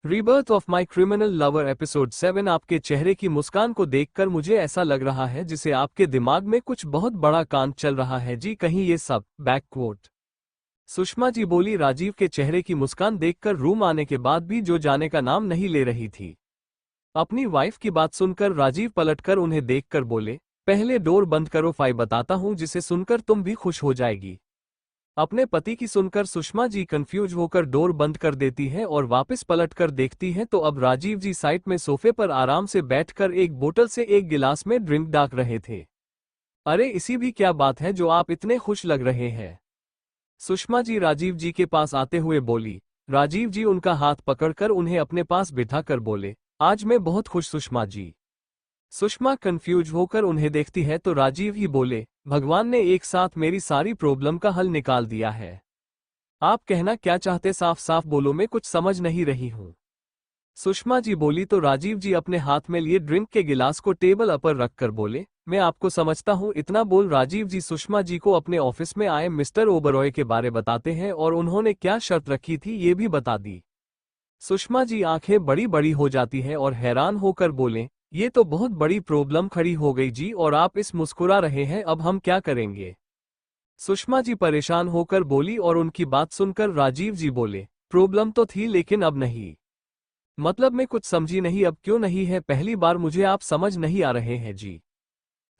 Rebirth of my criminal lover episode 7। आपके चेहरे की मुस्कान को देखकर मुझे ऐसा लग रहा है जिसे आपके दिमाग में कुछ बहुत बड़ा कांड चल रहा है जी, कहीं ये सब बैक क्वोट। सुषमा जी बोली। राजीव के चेहरे की मुस्कान देखकर रूम आने के बाद भी जो जाने का नाम नहीं ले रही थी। अपनी वाइफ की बात सुनकर राजीव पलटकर उन्हें देखकर बोले, पहले डोर बंद करो, फाई बताता हूं जिसे सुनकर तुम भी खुश हो जाएगी। अपने पति की सुनकर सुषमा जी कंफ्यूज होकर डोर बंद कर देती है और वापस पलटकर देखती हैं तो अब राजीव जी साइड में सोफे पर आराम से बैठकर एक बोतल से एक गिलास में ड्रिंक डाक रहे थे। अरे इसी भी क्या बात है जो आप इतने खुश लग रहे हैं? सुषमा जी राजीव जी के पास आते हुए बोली। राजीव जी उनका हाथ पकड़कर उन्हें अपने पास बिठाकर बोले, आज मैं बहुत खुश सुषमा जी। सुषमा कंफ्यूज होकर उन्हें देखती है तो राजीव ही बोले, भगवान ने एक साथ मेरी सारी प्रॉब्लम का हल निकाल दिया है। आप कहना क्या चाहते, साफ साफ बोलो, मैं कुछ समझ नहीं रही हूं। सुषमा जी बोली तो राजीव जी अपने हाथ में लिए ड्रिंक के गिलास को टेबल पर रखकर बोले, मैं आपको समझता हूं। इतना बोल राजीव जी सुषमा जी को अपने ऑफिस में आए मिस्टर ओबरॉय के बारे बताते हैं और उन्होंने क्या शर्त रखी थी ये भी बता दी। सुषमा जी आंखें बड़ी बड़ी हो जाती है और हैरान होकर बोले, ये तो बहुत बड़ी प्रॉब्लम खड़ी हो गई जी, और आप इस मुस्कुरा रहे हैं, अब हम क्या करेंगे? सुषमा जी परेशान होकर बोली और उनकी बात सुनकर राजीव जी बोले, प्रॉब्लम तो थी लेकिन अब नहीं। मतलब मैं कुछ समझी नहीं, अब क्यों नहीं है? पहली बार मुझे आप समझ नहीं आ रहे हैं जी।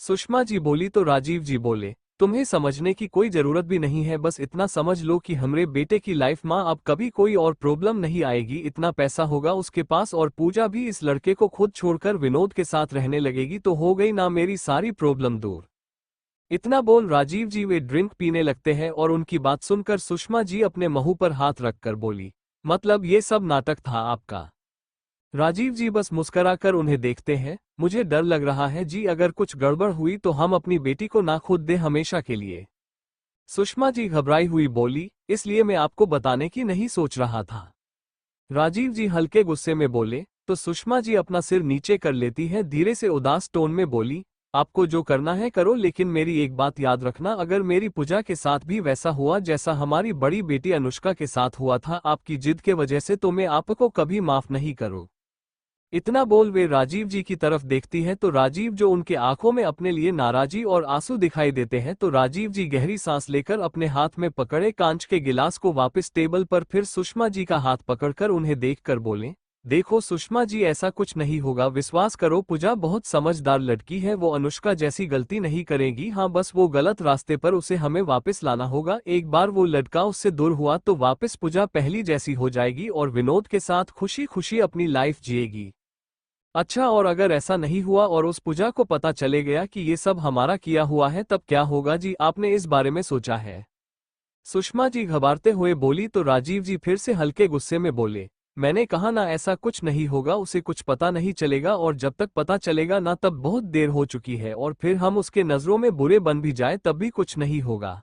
सुषमा जी बोली तो राजीव जी बोले, तुम्हें समझने की कोई जरूरत भी नहीं है, बस इतना समझ लो कि हमरे बेटे की लाइफ माँ अब कभी कोई और प्रॉब्लम नहीं आएगी। इतना पैसा होगा उसके पास और पूजा भी इस लड़के को खुद छोड़कर विनोद के साथ रहने लगेगी तो हो गई ना मेरी सारी प्रॉब्लम दूर। इतना बोल राजीव जी वे ड्रिंक पीने लगते हैं और उनकी बात सुनकर सुषमा जी अपने मुंह पर हाथ रखकर बोली, मतलब ये सब नाटक था आपका? राजीव जी बस मुस्कराकर उन्हें देखते हैं। मुझे डर लग रहा है जी, अगर कुछ गड़बड़ हुई तो हम अपनी बेटी को ना खुद दे हमेशा के लिए। सुषमा जी घबराई हुई बोली, इसलिए मैं आपको बताने की नहीं सोच रहा था। राजीव जी हल्के गुस्से में बोले तो सुषमा जी अपना सिर नीचे कर लेती है, धीरे से उदास टोन में बोली, आपको जो करना है करो, लेकिन मेरी एक बात याद रखना, अगर मेरी पूजा के साथ भी वैसा हुआ जैसा हमारी बड़ी बेटी अनुष्का के साथ हुआ था आपकी जिद के वजह से, तो मैं आपको कभी माफ नहीं करूं। इतना बोल वे राजीव जी की तरफ देखती है तो राजीव जो उनके आंखों में अपने लिए नाराजी और आंसू दिखाई देते हैं तो राजीव जी गहरी सांस लेकर अपने हाथ में पकड़े कांच के गिलास को वापस टेबल पर फिर सुषमा जी का हाथ पकड़कर उन्हें देखकर बोले, देखो सुषमा जी ऐसा कुछ नहीं होगा, विश्वास करो, पूजा बहुत समझदार लड़की है, वो अनुष्का जैसी गलती नहीं करेगी। हाँ बस वो गलत रास्ते पर, उसे हमें वापस लाना होगा। एक बार वो लड़का उससे दूर हुआ तो वापस पूजा पहली जैसी हो जाएगी और विनोद के साथ खुशी खुशी अपनी लाइफ जिएगी। अच्छा, और अगर ऐसा नहीं हुआ और उस पूजा को पता चले गया कि ये सब हमारा किया हुआ है तब क्या होगा जी, आपने इस बारे में सोचा है? सुषमा जी घबराते हुए बोली तो राजीव जी फिर से हल्के गुस्से में बोले, मैंने कहा ना ऐसा कुछ नहीं होगा, उसे कुछ पता नहीं चलेगा और जब तक पता चलेगा ना तब बहुत देर हो चुकी है और फिर हम उसके नजरों में बुरे बन भी जाए तब भी कुछ नहीं होगा।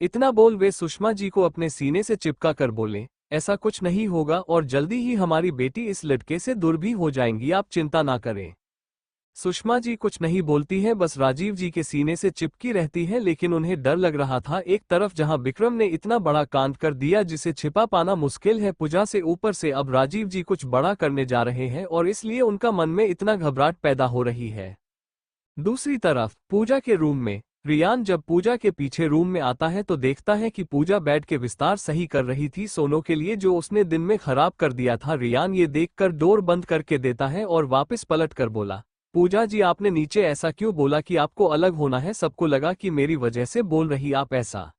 इतना बोल वे सुषमा जी को अपने सीने से चिपका कर बोले, ऐसा कुछ नहीं होगा और जल्दी ही हमारी बेटी इस लड़के से दूर भी हो जाएंगी, आप चिंता ना करें। सुषमा जी कुछ नहीं बोलती है, बस राजीव जी के सीने से चिपकी रहती है, लेकिन उन्हें डर लग रहा था। एक तरफ जहां विक्रम ने इतना बड़ा कांड कर दिया जिसे छिपा पाना मुश्किल है पूजा से, ऊपर से अब राजीव जी कुछ बड़ा करने जा रहे हैं और इसलिए उनका मन में इतना घबराहट पैदा हो रही है। दूसरी तरफ पूजा के रूम में रियान जब पूजा के पीछे रूम में आता है तो देखता है कि पूजा बेड के विस्तार सही कर रही थी सोनों के लिए, जो उसने दिन में खराब कर दिया था। रियान ये देखकर डोर बंद करके देता है और वापस पलट कर बोला, पूजा जी आपने नीचे ऐसा क्यों बोला कि आपको अलग होना है? सबको लगा कि मेरी वजह से बोल रही आप ऐसा।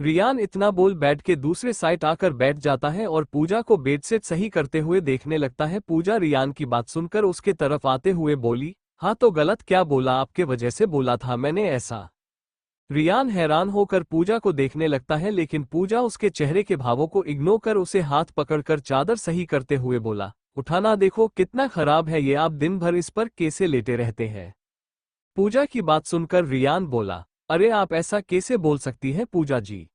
रियान इतना बोल बेड के दूसरे साइड आकर बैठ जाता है और पूजा को बेडशीट सही करते हुए देखने लगता है। पूजा रियान की बात सुनकर उसके तरफ आते हुए बोली, हाँ तो गलत क्या बोला? आपके वजह से बोला था मैंने ऐसा। रियान हैरान होकर पूजा को देखने लगता है, लेकिन पूजा उसके चेहरे के भावों को इग्नोर कर उसे हाथ पकड़कर चादर सही करते हुए बोला, उठाना देखो कितना खराब है ये, आप दिन भर इस पर कैसे लेटे रहते हैं? पूजा की बात सुनकर रियान बोला, अरे आप ऐसा कैसे बोल सकती हैं पूजा जी?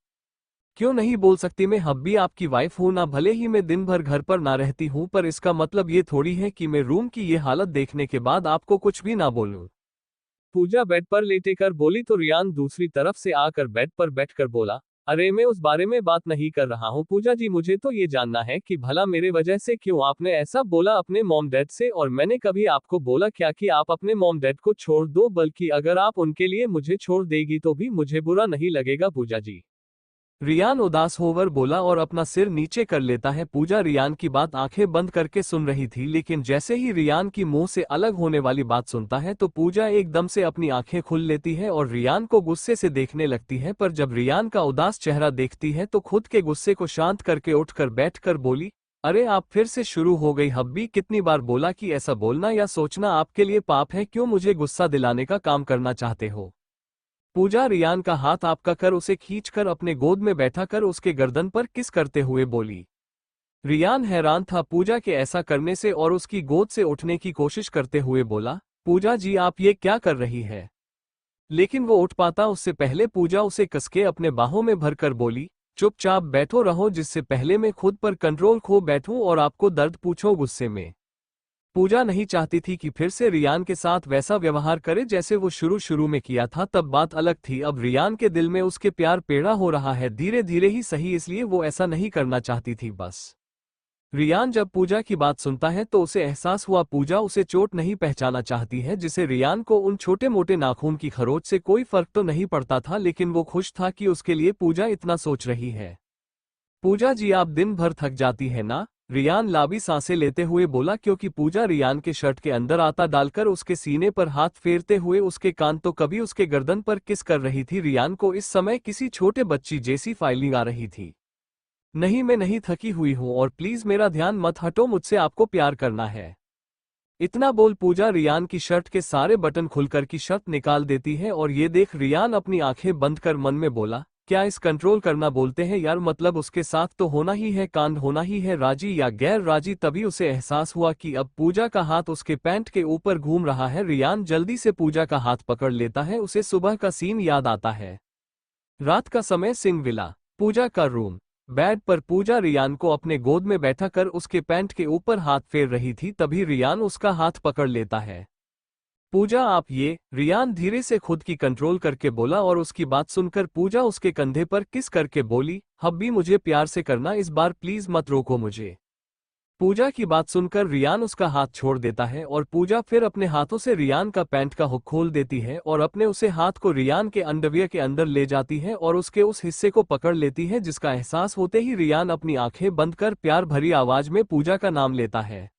क्यों नहीं बोल सकती, मैं अब भी आपकी वाइफ हूं ना, भले ही मैं दिन भर घर पर ना रहती हूं, पर इसका मतलब ये थोड़ी है कि मैं रूम की ये हालत देखने के बाद आपको कुछ भी ना बोलूं। पूजा बेड पर लेटे कर बोली तो रियान दूसरी तरफ से आकर बेड पर बैठकर बोला, अरे मैं उस बारे में बात नहीं कर रहा हूँ पूजा जी, मुझे तो ये जानना है कि भला मेरे वजह से क्यों आपने ऐसा बोला अपने मॉम डैड से, और मैंने कभी आपको बोला क्या कि आप अपने मॉम डैड को छोड़ दो, बल्कि अगर आप उनके लिए मुझे छोड़ देगी तो भी मुझे बुरा नहीं लगेगा पूजा जी। रियान उदास होकर बोला और अपना सिर नीचे कर लेता है। पूजा रियान की बात आंखें बंद करके सुन रही थी, लेकिन जैसे ही रियान की मुंह से अलग होने वाली बात सुनता है तो पूजा एकदम से अपनी आंखें खोल लेती है और रियान को गुस्से से देखने लगती है। पर जब रियान का उदास चेहरा देखती है तो खुद के गुस्से को शांत करके उठकर बैठकर बोली, अरे आप फिर से शुरू हो गई हब्बी, कितनी बार बोला कि ऐसा बोलना या सोचना आपके लिए पाप है, क्यों मुझे गुस्सा दिलाने का काम करना चाहते हो। पूजा रियान का हाथ आपका कर उसे खींचकर अपने गोद में बैठा कर उसके गर्दन पर किस करते हुए बोली। रियान हैरान था पूजा के ऐसा करने से और उसकी गोद से उठने की कोशिश करते हुए बोला, पूजा जी आप ये क्या कर रही है। लेकिन वो उठ पाता उससे पहले पूजा उसे कसके अपने बाहों में भरकर बोली, चुपचाप बैठो रहो, जिससे पहले मैं खुद पर कंट्रोल खो बैठूं और आपको दर्द पूछो गुस्से में। पूजा नहीं चाहती थी कि फिर से रियान के साथ वैसा व्यवहार करे जैसे वो शुरू शुरू में किया था, तब बात अलग थी। अब रियान के दिल में उसके प्यार पेड़ा हो रहा है, धीरे धीरे ही सही, इसलिए वो ऐसा नहीं करना चाहती थी बस। रियान जब पूजा की बात सुनता है तो उसे एहसास हुआ पूजा उसे चोट नहीं पहचाना चाहती है, जिसे रियान को उन छोटे मोटे नाखून की खरोच से कोई फर्क तो नहीं पड़ता था, लेकिन वो खुश था कि उसके लिए पूजा इतना सोच रही है। पूजा जी आप दिन भर थक जाती है ना, रियान लाबी सांसें लेते हुए बोला, क्योंकि पूजा रियान के शर्ट के अंदर आता डालकर उसके सीने पर हाथ फेरते हुए उसके कान तो कभी उसके गर्दन पर किस कर रही थी। रियान को इस समय किसी छोटे बच्ची जैसी फाइलिंग आ रही थी। नहीं मैं नहीं थकी हुई हूं और प्लीज मेरा ध्यान मत हटो, मुझसे आपको प्यार करना है। इतना बोल पूजा रियान की शर्ट के सारे बटन खुलकर की शर्ट निकाल देती है और ये देख रियान अपनी आंखें बंद कर मन में बोला, क्या इस कंट्रोल करना बोलते हैं यार, मतलब उसके साथ तो होना ही है, कांड होना ही है, राजी या गैर राजी। तभी उसे एहसास हुआ कि अब पूजा का हाथ उसके पैंट के ऊपर घूम रहा है। रियान जल्दी से पूजा का हाथ पकड़ लेता है, उसे सुबह का सीन याद आता है। रात का समय, सिंह विला, पूजा का रूम। बेड पर पूजा रियान को अपने गोद में बैठा कर उसके पैंट के ऊपर हाथ फेर रही थी, तभी रियान उसका हाथ पकड़ लेता है। पूजा आप ये, रियान धीरे से खुद की कंट्रोल करके बोला और उसकी बात सुनकर पूजा उसके कंधे पर किस करके बोली, हब्बी मुझे प्यार से करना, इस बार प्लीज मत रोको मुझे। पूजा की बात सुनकर रियान उसका हाथ छोड़ देता है और पूजा फिर अपने हाथों से रियान का पैंट का हुक खोल देती है और अपने उसे हाथ को रियान के अंडरवियर के अंदर ले जाती है और उसके उस हिस्से को पकड़ लेती है, जिसका एहसास होते ही रियान अपनी आंखें बंद कर प्यार भरी आवाज में पूजा का नाम लेता है।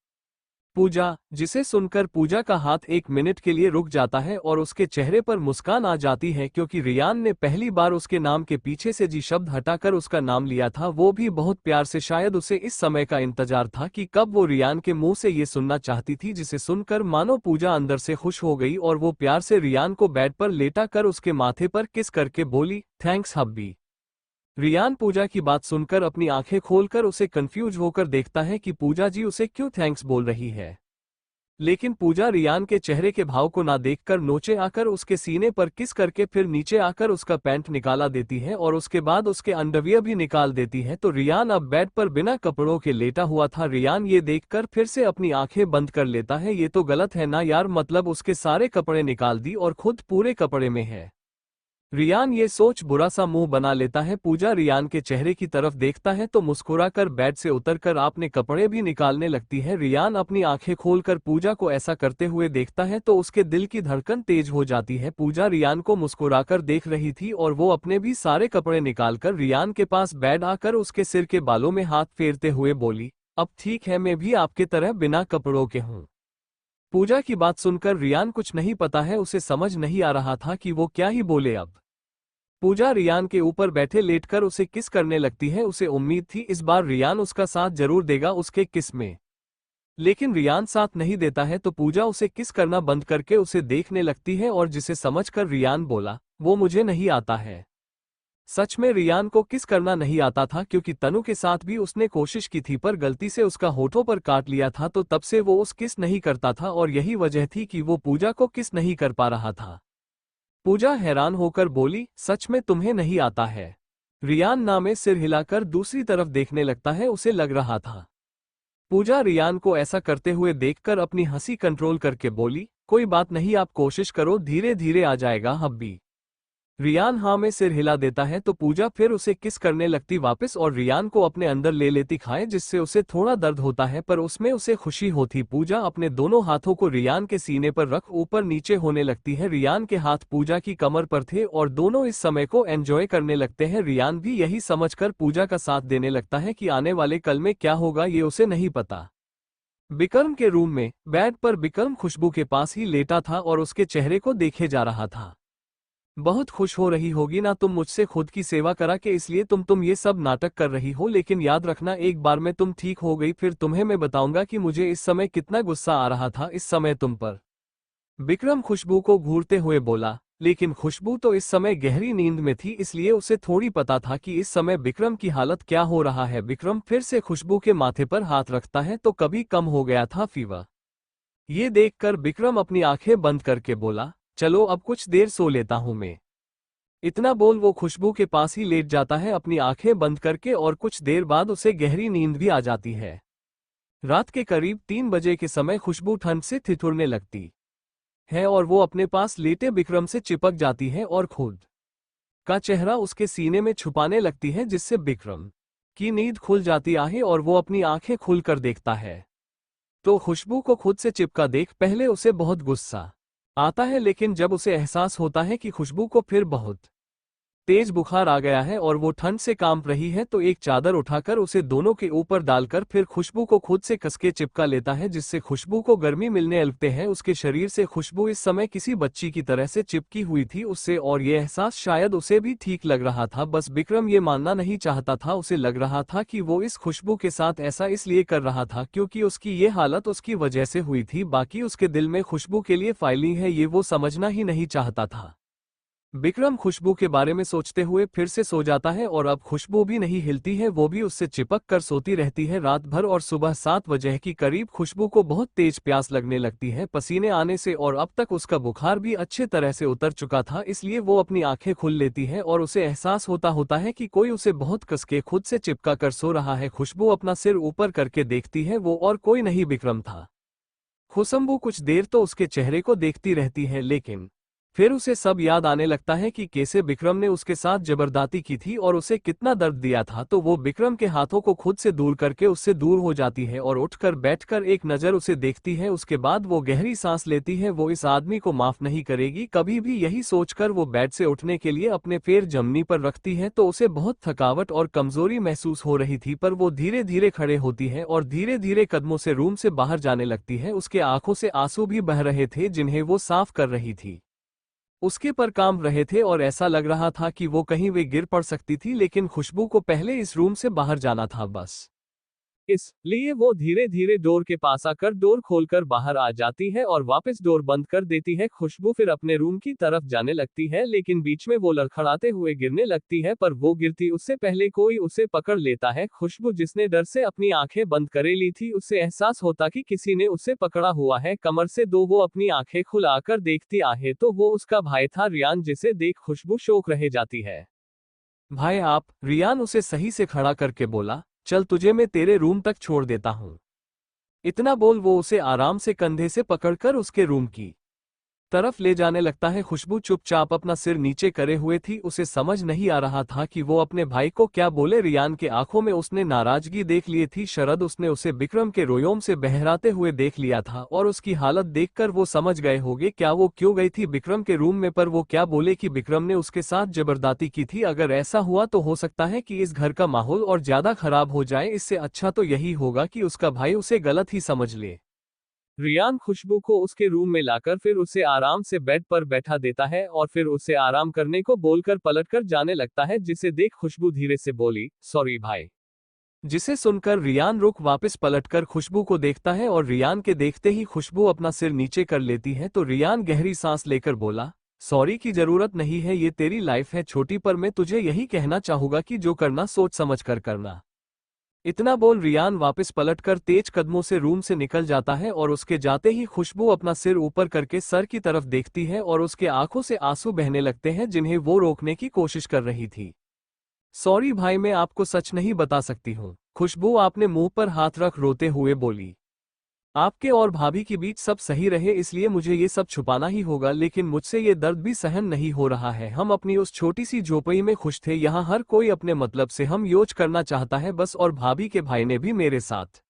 पूजा, जिसे सुनकर पूजा का हाथ एक मिनट के लिए रुक जाता है और उसके चेहरे पर मुस्कान आ जाती है, क्योंकि रियान ने पहली बार उसके नाम के पीछे से जी शब्द हटाकर उसका नाम लिया था, वो भी बहुत प्यार से। शायद उसे इस समय का इंतजार था कि कब वो रियान के मुंह से ये सुनना चाहती थी, जिसे सुनकर मानो पूजा अंदर से खुश हो गई और वो प्यार से रियान को बेड पर लेटा कर उसके माथे पर किस करके बोली, थैंक्स हब्बी। रियान पूजा की बात सुनकर अपनी आंखें खोलकर उसे कंफ्यूज होकर देखता है कि पूजा जी उसे क्यों थैंक्स बोल रही है। लेकिन पूजा रियान के चेहरे के भाव को ना देखकर नोचे आकर उसके सीने पर किस करके फिर नीचे आकर उसका पैंट निकाला देती है और उसके बाद उसके अंडरवियर भी निकाल देती है। तो रियान अब बेड पर बिना कपड़ों के लेटा हुआ था। रियान ये देखकर फिर से अपनी आंखें बंद कर लेता है, ये तो गलत है ना यार, मतलब उसके सारे कपड़े निकाल दी और खुद पूरे कपड़े में है। रियान ये सोच बुरा सा मुंह बना लेता है। पूजा रियान के चेहरे की तरफ देखता है तो मुस्कुराकर बेड से उतरकर अपने कपड़े भी निकालने लगती है। रियान अपनी आंखें खोलकर पूजा को ऐसा करते हुए देखता है तो उसके दिल की धड़कन तेज हो जाती है। पूजा रियान को मुस्कुराकर देख रही थी और वो अपने भी सारे कपड़े निकालकर रियान के पास बेड आकर उसके सिर के बालों में हाथ फेरते हुए बोली, अब ठीक है, मैं भी आपके तरह बिना कपड़ों के हूँ। पूजा की बात सुनकर रियान कुछ नहीं पता है, उसे समझ नहीं आ रहा था कि वो क्या ही बोले। अब पूजा रियान के ऊपर बैठे लेटकर उसे किस करने लगती है। उसे उम्मीद थी इस बार रियान उसका साथ जरूर देगा उसके किस में, लेकिन रियान साथ नहीं देता है तो पूजा उसे किस करना बंद करके उसे देखने लगती है और जिसे समझकर रियान बोला, वो मुझे नहीं आता है। सच में रियान को किस करना नहीं आता था, क्योंकि तनु के साथ भी उसने कोशिश की थी पर गलती से उसका होठों पर काट लिया था, तो तब से वो उस किस नहीं करता था और यही वजह थी कि वो पूजा को किस नहीं कर पा रहा था। पूजा हैरान होकर बोली, सच में तुम्हें नहीं आता है। रियान ना में सिर हिलाकर दूसरी तरफ देखने लगता है, उसे लग रहा था। पूजा रियान को ऐसा करते हुए देखकर अपनी हंसी कंट्रोल करके बोली, कोई बात नहीं, आप कोशिश करो, धीरे धीरे आ जाएगा हब्बी। रियान हाँ में सिर हिला देता है तो पूजा फिर उसे किस करने लगती वापस और रियान को अपने अंदर ले लेती खाए, जिससे उसे थोड़ा दर्द होता है पर उसमें उसे खुशी होती। पूजा अपने दोनों हाथों को रियान के सीने पर रख ऊपर नीचे होने लगती है। रियान के हाथ पूजा की कमर पर थे और दोनों इस समय को एंजॉय करने लगते हैं। रियान भी यही समझकर पूजा का साथ देने लगता है कि आने वाले कल में क्या होगा ये उसे नहीं पता। विक्रम के रूम में बेड पर विक्रम खुशबू के पास ही लेटा था और उसके चेहरे को देखे जा रहा था। बहुत खुश हो रही होगी ना तुम मुझसे खुद की सेवा करा के, इसलिए तुम ये सब नाटक कर रही हो, लेकिन याद रखना एक बार में तुम ठीक हो गई फिर तुम्हें मैं बताऊंगा कि मुझे इस समय कितना गुस्सा आ रहा था इस समय तुम पर। विक्रम खुशबू को घूरते हुए बोला, लेकिन खुशबू तो इस समय गहरी नींद में थी इसलिए उसे थोड़ी पता था कि इस समय विक्रम की हालत क्या हो रहा है। विक्रम फिर से खुशबू के माथे पर हाथ रखता है तो कभी कम हो गया था फीवर। ये देखकर विक्रम अपनी आंखें बंद करके बोला, चलो अब कुछ देर सो लेता हूं मैं। इतना बोल वो खुशबू के पास ही लेट जाता है अपनी आंखें बंद करके और कुछ देर बाद उसे गहरी नींद भी आ जाती है। रात के करीब 3 बजे के समय खुशबू ठंड से ठिठुरने लगती है और वो अपने पास लेटे विक्रम से चिपक जाती है और खुद का चेहरा उसके सीने में छुपाने लगती है, जिससे विक्रम की नींद खुल जाती है और वो अपनी आंखें खुलकर देखता है तो खुशबू को खुद से चिपका देख पहले उसे बहुत गुस्सा आता है, लेकिन जब उसे एहसास होता है कि खुशबू को फिर बहुत तेज बुखार आ गया है और वो ठंड से कांप रही है तो एक चादर उठाकर उसे दोनों के ऊपर डालकर फिर खुशबू को खुद से कसके चिपका लेता है, जिससे खुशबू को गर्मी मिलने लगते हैं। उसके शरीर से खुशबू इस समय किसी बच्ची की तरह से चिपकी हुई थी उससे और ये एहसास शायद उसे भी ठीक लग रहा था। बस विक्रम ये मानना नहीं चाहता था। उसे लग रहा था कि वो इस खुशबू के साथ ऐसा इसलिए कर रहा था क्योंकि उसकी ये हालत उसकी वजह से हुई थी, बाकी उसके दिल में खुशबू के लिए फाइलिंग है ये वो समझना ही नहीं चाहता था। विक्रम खुशबू के बारे में सोचते हुए फिर से सो जाता है और अब खुशबू भी नहीं हिलती है, वो भी उससे चिपक कर सोती रहती है रात भर। और सुबह 7 बजे के करीब खुशबू को बहुत तेज प्यास लगने लगती है पसीने आने से और अब तक उसका बुखार भी अच्छे तरह से उतर चुका था, इसलिए वो अपनी आंखें खुल लेती है और उसे एहसास होता है कि कोई उसे बहुत कसके खुद से चिपका कर सो रहा है। खुशबू अपना सिर ऊपर करके देखती है, वो और कोई नहीं विक्रम था। खुशबू कुछ देर तो उसके चेहरे को देखती रहती है, लेकिन फिर उसे सब याद आने लगता है कि कैसे विक्रम ने उसके साथ जबरदस्ती की थी और उसे कितना दर्द दिया था। तो वो विक्रम के हाथों को खुद से दूर करके उससे दूर हो जाती है और उठकर बैठकर एक नज़र उसे देखती है। उसके बाद वो गहरी सांस लेती है, वो इस आदमी को माफ नहीं करेगी कभी भी। यही सोचकर वो बेड से उठने के लिए अपने पैर जमीन पर रखती है तो उसे बहुत थकावट और कमजोरी महसूस हो रही थी, पर वो धीरे धीरे खड़े होती है और धीरे धीरे कदमों से रूम से बाहर जाने लगती है। उसके आंखों से आंसू भी बह रहे थे जिन्हें वो साफ कर रही थी। उसके पर काम रहे थे और ऐसा लग रहा था कि वो कहीं वे गिर पड़ सकती थी, लेकिन खुशबू को पहले इस रूम से बाहर जाना था बस। इसलिए वो धीरे धीरे डोर के पास आकर डोर खोलकर बाहर आ जाती है और वापस डोर बंद कर देती है। खुशबू फिर अपने रूम की तरफ जाने लगती है, लेकिन बीच में वो लड़खड़ाते हुए गिरने लगती है, पर वो गिरती उससे पहले कोई उसे पकड़ लेता है। खुशबू जिसने डर से अपनी आंखें बंद करे ली थी उसे एहसास होता कि किसी ने उसे पकड़ा हुआ है कमर से। वो अपनी आंखें खुलाकर देखती आहे तो वो उसका भाई था रियान, जिसे देख खुशबू शौक रह जाती है। भाई आप? रियान उसे सही से खड़ा करके बोला, चल तुझे मैं तेरे रूम तक छोड़ देता हूं। इतना बोल वो उसे आराम से कंधे से पकड़कर उसके रूम की तरफ ले जाने लगता है। खुशबू चुपचाप अपना सिर नीचे करे हुए थी, उसे समझ नहीं आ रहा था कि वो अपने भाई को क्या बोले। रियान के आंखों में उसने नाराजगी देख ली थी, शरद उसने उसे विक्रम के रोयोम से बहराते हुए देख लिया था और उसकी हालत देखकर वो समझ गए होंगे क्या वो क्यों गई थी विक्रम के रूम में, पर वो क्या बोले कि विक्रम ने उसके साथ जबरदस्ती की थी। अगर ऐसा हुआ तो हो सकता है कि इस घर का माहौल और ज्यादा खराब हो जाए, इससे अच्छा तो यही होगा कि उसका भाई उसे गलत ही समझ ले। रियान खुशबू को उसके रूम में लाकर फिर उसे आराम से बेड पर बैठा देता है और फिर उसे आराम करने को बोलकर पलटकर जाने लगता है, जिसे देख खुशबू धीरे से बोली, सॉरी भाई। जिसे सुनकर रियान रुक वापस पलटकर खुशबू को देखता है और रियान के देखते ही खुशबू अपना सिर नीचे कर लेती है तो रियान गहरी सांस लेकर बोला, सॉरी की जरूरत नहीं है, ये तेरी लाइफ है छोटी, पर मैं तुझे यही कहना चाहूंगा कि जो करना सोच समझ कर करना। इतना बोल रियान वापस पलटकर तेज कदमों से रूम से निकल जाता है और उसके जाते ही खुशबू अपना सिर ऊपर करके सर की तरफ देखती है और उसके आंखों से आंसू बहने लगते हैं जिन्हें वो रोकने की कोशिश कर रही थी। सॉरी भाई, मैं आपको सच नहीं बता सकती हूँ, खुशबू आपने मुंह पर हाथ रख रोते हुए बोली। आपके और भाभी के बीच सब सही रहे इसलिए मुझे ये सब छुपाना ही होगा, लेकिन मुझसे ये दर्द भी सहन नहीं हो रहा है। हम अपनी उस छोटी सी झोपड़ी में खुश थे, यहाँ हर कोई अपने मतलब से हम योज करना चाहता है बस, और भाभी के भाई ने भी मेरे साथ।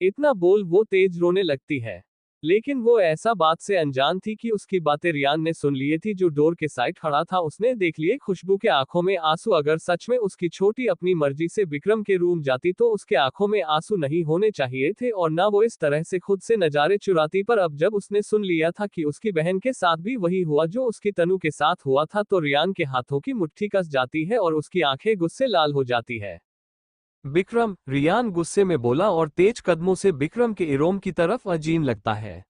इतना बोल वो तेज रोने लगती है, लेकिन वो ऐसा बात से अनजान थी कि उसकी बातें रियान ने सुन लिए थी, जो डोर के साइड खड़ा था। उसने देख लिए खुशबू के आंखों में आंसू। अगर सच में उसकी छोटी अपनी मर्जी से विक्रम के रूम जाती तो उसके आंखों में आंसू नहीं होने चाहिए थे, और ना वो इस तरह से खुद से नजारे चुराती। पर अब जब उसने सुन लिया था कि उसकी बहन के साथ भी वही हुआ जो उसकी तनु के साथ हुआ था, तो रियान के हाथों की मुट्ठी कस जाती है और उसकी आंखें गुस्से लाल हो जाती है। विक्रम, रियान गुस्से में बोला और तेज कदमों से विक्रम के इरोम की तरफ अजीन लगता है।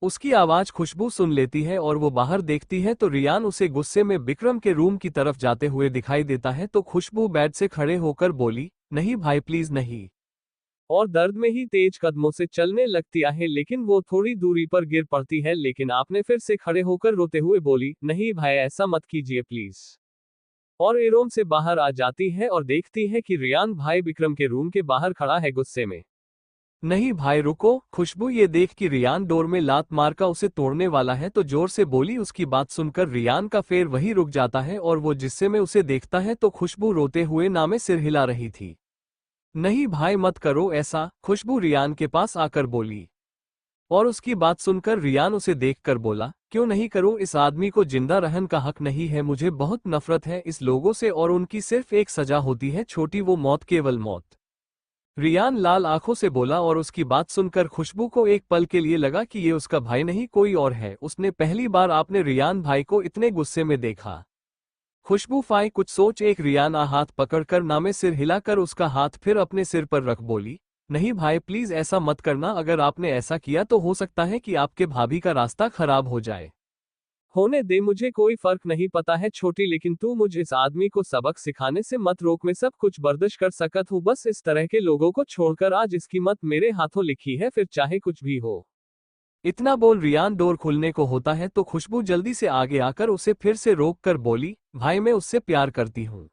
उसकी आवाज खुशबू सुन लेती है और वो बाहर देखती है तो रियान उसे गुस्से में विक्रम के रूम की तरफ जाते हुए दिखाई देता है। तो खुशबू बेड से खड़े होकर बोली, नहीं भाई प्लीज नहीं। और दर्द में ही तेज कदमों से चलने लगती है, लेकिन वो थोड़ी दूरी पर गिर पड़ती है। लेकिन आपने फिर से खड़े होकर रोते हुए बोली, नहीं भाई ऐसा मत कीजिए प्लीज। और एरोम से बाहर आ जाती है और देखती है कि रियान भाई विक्रम के रूम के बाहर खड़ा है गुस्से में। नहीं भाई रुको। खुशबू ये देख कि रियान डोर में लात मारकर उसे तोड़ने वाला है तो जोर से बोली। उसकी बात सुनकर रियान का फेर वही रुक जाता है और वो जिस्से में उसे देखता है तो खुशबू रोते हुए नामे सिर हिला रही थी। नहीं भाई मत करो ऐसा, खुशबू रियान के पास आकर बोली। और उसकी बात सुनकर रियान उसे देखकर बोला, क्यों नहीं करूं, इस आदमी को जिंदा रहने का हक नहीं है। मुझे बहुत नफरत है इस लोगों से और उनकी सिर्फ एक सजा होती है छोटी, वो मौत, केवल मौत। रियान लाल आंखों से बोला और उसकी बात सुनकर खुशबू को एक पल के लिए लगा कि ये उसका भाई नहीं कोई और है। उसने पहली बार आपने रियान भाई को इतने गुस्से में देखा। खुशबू फाई कुछ सोच एक रियान हाथ पकड़कर नामे सिर हिलाकर उसका हाथ फिर अपने सिर पर रख बोली, नहीं भाई प्लीज ऐसा मत करना। अगर आपने ऐसा किया तो हो सकता है कि आपके भाभी का रास्ता खराब हो जाए। होने दे, मुझे कोई फर्क नहीं पता है छोटी, लेकिन तू मुझे इस आदमी को सबक सिखाने से मत रोक। मैं सब कुछ बर्दाश्त कर सकत हूँ, बस इस तरह के लोगों को छोड़कर आज इसकी मत मेरे हाथों लिखी है, फिर चाहे कुछ भी हो। इतना बोल रियान डोर खुलने को होता है तो खुशबू जल्दी से आगे आकर उसे फिर से रोक कर बोली, भाई मैं उससे प्यार करती हूँ।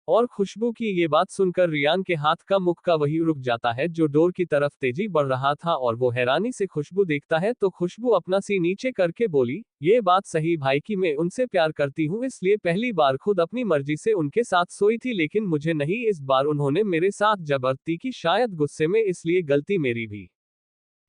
और खुशबू की ये बात सुनकर रियान के हाथ का मुख का वही रुक जाता है जो डोर की तरफ तेजी बढ़ रहा था, और वो हैरानी से खुशबू देखता है तो खुशबू अपना सी नीचे करके बोली, ये बात सही भाई कि मैं उनसे प्यार करती हूँ, इसलिए पहली बार खुद अपनी मर्जी से उनके साथ सोई थी, लेकिन मुझे नहीं, इस बार उन्होंने मेरे साथ जबरदस्ती की, शायद गुस्से में, इसलिए गलती मेरी भी।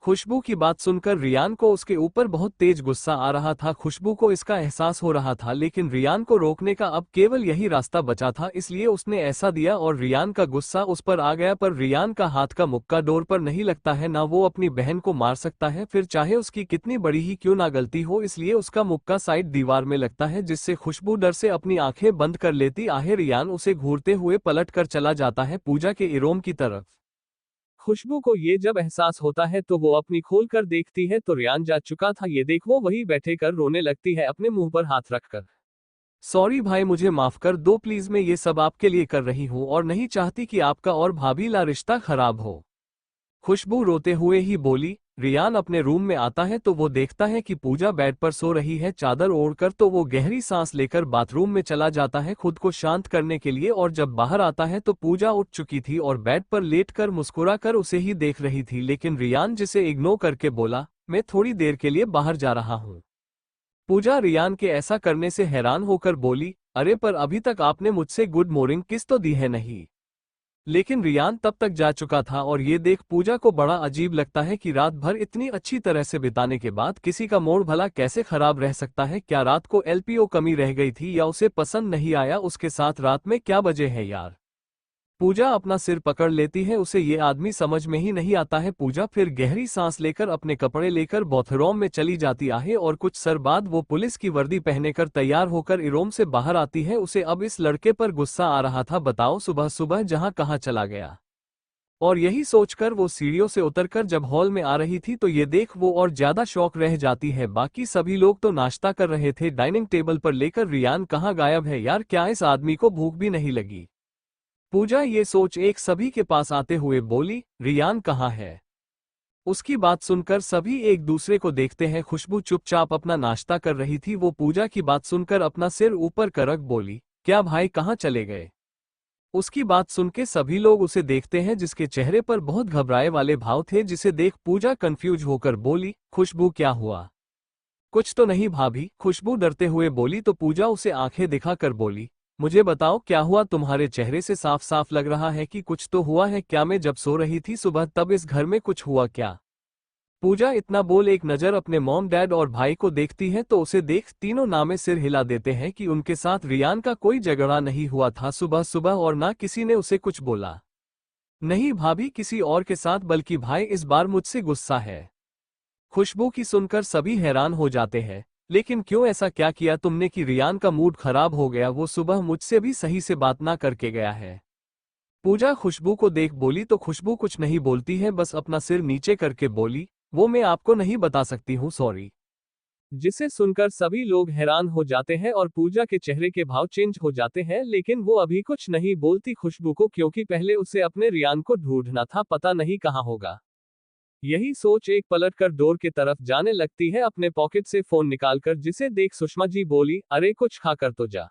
खुशबू की बात सुनकर रियान को उसके ऊपर बहुत तेज गुस्सा आ रहा था। खुशबू को इसका एहसास हो रहा था, लेकिन रियान को रोकने का अब केवल यही रास्ता बचा था, इसलिए उसने ऐसा दिया और रियान का गुस्सा उस पर आ गया। पर रियान का हाथ का मुक्का डोर पर नहीं लगता है, ना वो अपनी बहन को मार सकता है, फिर चाहे उसकी कितनी बड़ी ही क्यों ना गलती हो, इसलिए उसका मुक्का साइड दीवार में लगता है, जिससे खुशबू डर से अपनी आंखें बंद कर लेती आहे। रियान उसे घूरते हुए पलट कर चला जाता है पूजा के इरोम की तरफ। खुशबू को ये जब एहसास होता है तो वो अपनी खोल कर देखती है तो रियान जा चुका था। ये देख वो वही बैठे कर रोने लगती है अपने मुंह पर हाथ रखकर। सॉरी भाई मुझे माफ कर दो प्लीज, मैं ये सब आपके लिए कर रही हूँ और नहीं चाहती कि आपका और भाभी ला रिश्ता खराब हो। खुशबू रोते हुए ही बोली। रियान अपने रूम में आता है तो वो देखता है कि पूजा बेड पर सो रही है चादर ओढ़कर, तो वो गहरी सांस लेकर बाथरूम में चला जाता है खुद को शांत करने के लिए, और जब बाहर आता है तो पूजा उठ चुकी थी और बेड पर लेटकर मुस्कुराकर उसे ही देख रही थी। लेकिन रियान जिसे इग्नोर करके बोला, मैं थोड़ी देर के लिए बाहर जा रहा हूँ। पूजा रियान के ऐसा करने से हैरान होकर बोली, अरे पर अभी तक आपने मुझसे गुड मॉर्निंग किस तो दी है नहीं। लेकिन रियान तब तक जा चुका था और ये देख पूजा को बड़ा अजीब लगता है कि रात भर इतनी अच्छी तरह से बिताने के बाद किसी का मूड भला कैसे खराब रह सकता है। क्या रात को एलपीओ कमी रह गई थी या उसे पसंद नहीं आया उसके साथ रात में, क्या वजह है यार। पूजा अपना सिर पकड़ लेती है, उसे ये आदमी समझ में ही नहीं आता है। पूजा फिर गहरी सांस लेकर अपने कपड़े लेकर बाथरूम में चली जाती है और कुछ सर बाद वो पुलिस की वर्दी पहनेकर तैयार होकर इरोम से बाहर आती है। उसे अब इस लड़के पर गुस्सा आ रहा था, बताओ सुबह सुबह जहां कहां चला गया। और यही सोचकर वो सीढ़ियों से उतरकर जब हॉल में आ रही थी तो ये देख वो और ज्यादा शौक रह जाती है। बाकी सभी लोग तो नाश्ता कर रहे थे डाइनिंग टेबल पर लेकर, रियान कहाँ गायब है यार, क्या इस आदमी को भूख भी नहीं लगी। पूजा ये सोच एक सभी के पास आते हुए बोली, रियान कहाँ है। उसकी बात सुनकर सभी एक दूसरे को देखते हैं। खुशबू चुपचाप अपना नाश्ता कर रही थी, वो पूजा की बात सुनकर अपना सिर ऊपर कर रख बोली, क्या भाई कहाँ चले गए। उसकी बात सुन के सभी लोग उसे देखते हैं जिसके चेहरे पर बहुत घबराए वाले भाव थे, जिसे देख पूजा कंफ्यूज होकर बोली, खुशबू क्या हुआ? कुछ तो नहीं भाभी, खुशबू डरते हुए बोली। तो पूजा उसे आंखें दिखाकर बोली, मुझे बताओ क्या हुआ? तुम्हारे चेहरे से साफ साफ लग रहा है कि कुछ तो हुआ है। क्या मैं जब सो रही थी सुबह तब इस घर में कुछ हुआ क्या? पूजा इतना बोल एक नज़र अपने मॉम डैड और भाई को देखती है तो उसे देख तीनों नामे सिर हिला देते हैं कि उनके साथ रियान का कोई झगड़ा नहीं हुआ था सुबह सुबह, और ना किसी ने उसे कुछ बोला। नहीं भाभी, किसी और के साथ, बल्कि भाई इस बार मुझसे गुस्सा है। खुशबू की सुनकर सभी हैरान हो जाते हैं। लेकिन क्यों, ऐसा क्या किया तुमने कि रियान का मूड खराब हो गया? वो सुबह मुझसे भी सही से बात ना करके गया है। पूजा खुशबू को देख बोली। तो खुशबू कुछ नहीं बोलती है, बस अपना सिर नीचे करके बोली, वो मैं आपको नहीं बता सकती हूँ, सॉरी। जिसे सुनकर सभी लोग हैरान हो जाते हैं और पूजा के चेहरे के भाव चेंज हो जाते हैं, लेकिन वो अभी कुछ नहीं बोलती खुशबू को, क्योंकि पहले उसे अपने रियान को ढूंढना था, पता नहीं कहाँ होगा। यही सोच एक पलटकर डोर के तरफ जाने लगती है, अपने पॉकेट से फोन निकालकर, जिसे देख सुषमा जी बोली, अरे कुछ खा कर तो जा।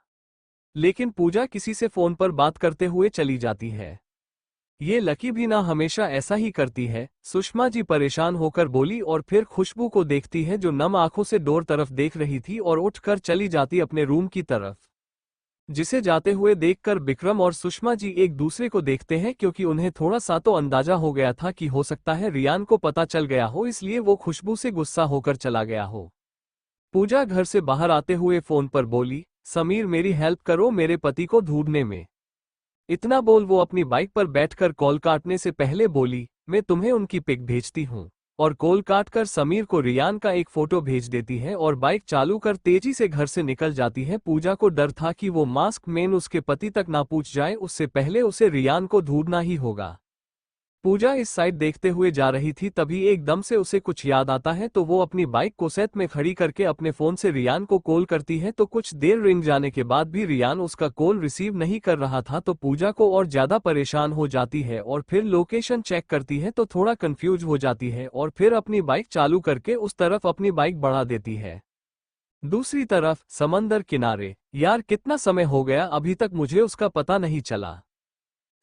लेकिन पूजा किसी से फोन पर बात करते हुए चली जाती है। ये लकी भी ना हमेशा ऐसा ही करती है, सुषमा जी परेशान होकर बोली, और फिर खुशबू को देखती है जो नम आंखों से डोर तरफ देख रही थी और उठकर चली जाती अपने रूम की तरफ। जिसे जाते हुए देखकर विक्रम और सुषमा जी एक दूसरे को देखते हैं, क्योंकि उन्हें थोड़ा सा तो अंदाजा हो गया था कि हो सकता है रियान को पता चल गया हो, इसलिए वो खुशबू से गुस्सा होकर चला गया हो। पूजा घर से बाहर आते हुए फोन पर बोली, समीर मेरी हेल्प करो मेरे पति को ढूंढने में। इतना बोल वो अपनी बाइक पर बैठकर कॉल काटने से पहले बोली, मैं तुम्हें उनकी पिक भेजती हूँ। और कॉल काटकर समीर को रियान का एक फोटो भेज देती है और बाइक चालू कर तेजी से घर से निकल जाती है। पूजा को डर था कि वो मास्क मैन उसके पति तक ना पूछ जाए, उससे पहले उसे रियान को ढूंढना ही होगा। पूजा इस साइड देखते हुए जा रही थी, तभी एकदम से उसे कुछ याद आता है, तो वो अपनी बाइक को सेट में खड़ी करके अपने फोन से रियान को कॉल करती है। तो कुछ देर रिंग जाने के बाद भी रियान उसका कॉल रिसीव नहीं कर रहा था, तो पूजा को और ज्यादा परेशान हो जाती है और फिर लोकेशन चेक करती है तो थोड़ा कंफ्यूज हो जाती है और फिर अपनी बाइक चालू करके उस तरफ अपनी बाइक बढ़ा देती है। दूसरी तरफ समंदर किनारे, यार कितना समय हो गया अभी तक मुझे उसका पता नहीं चला।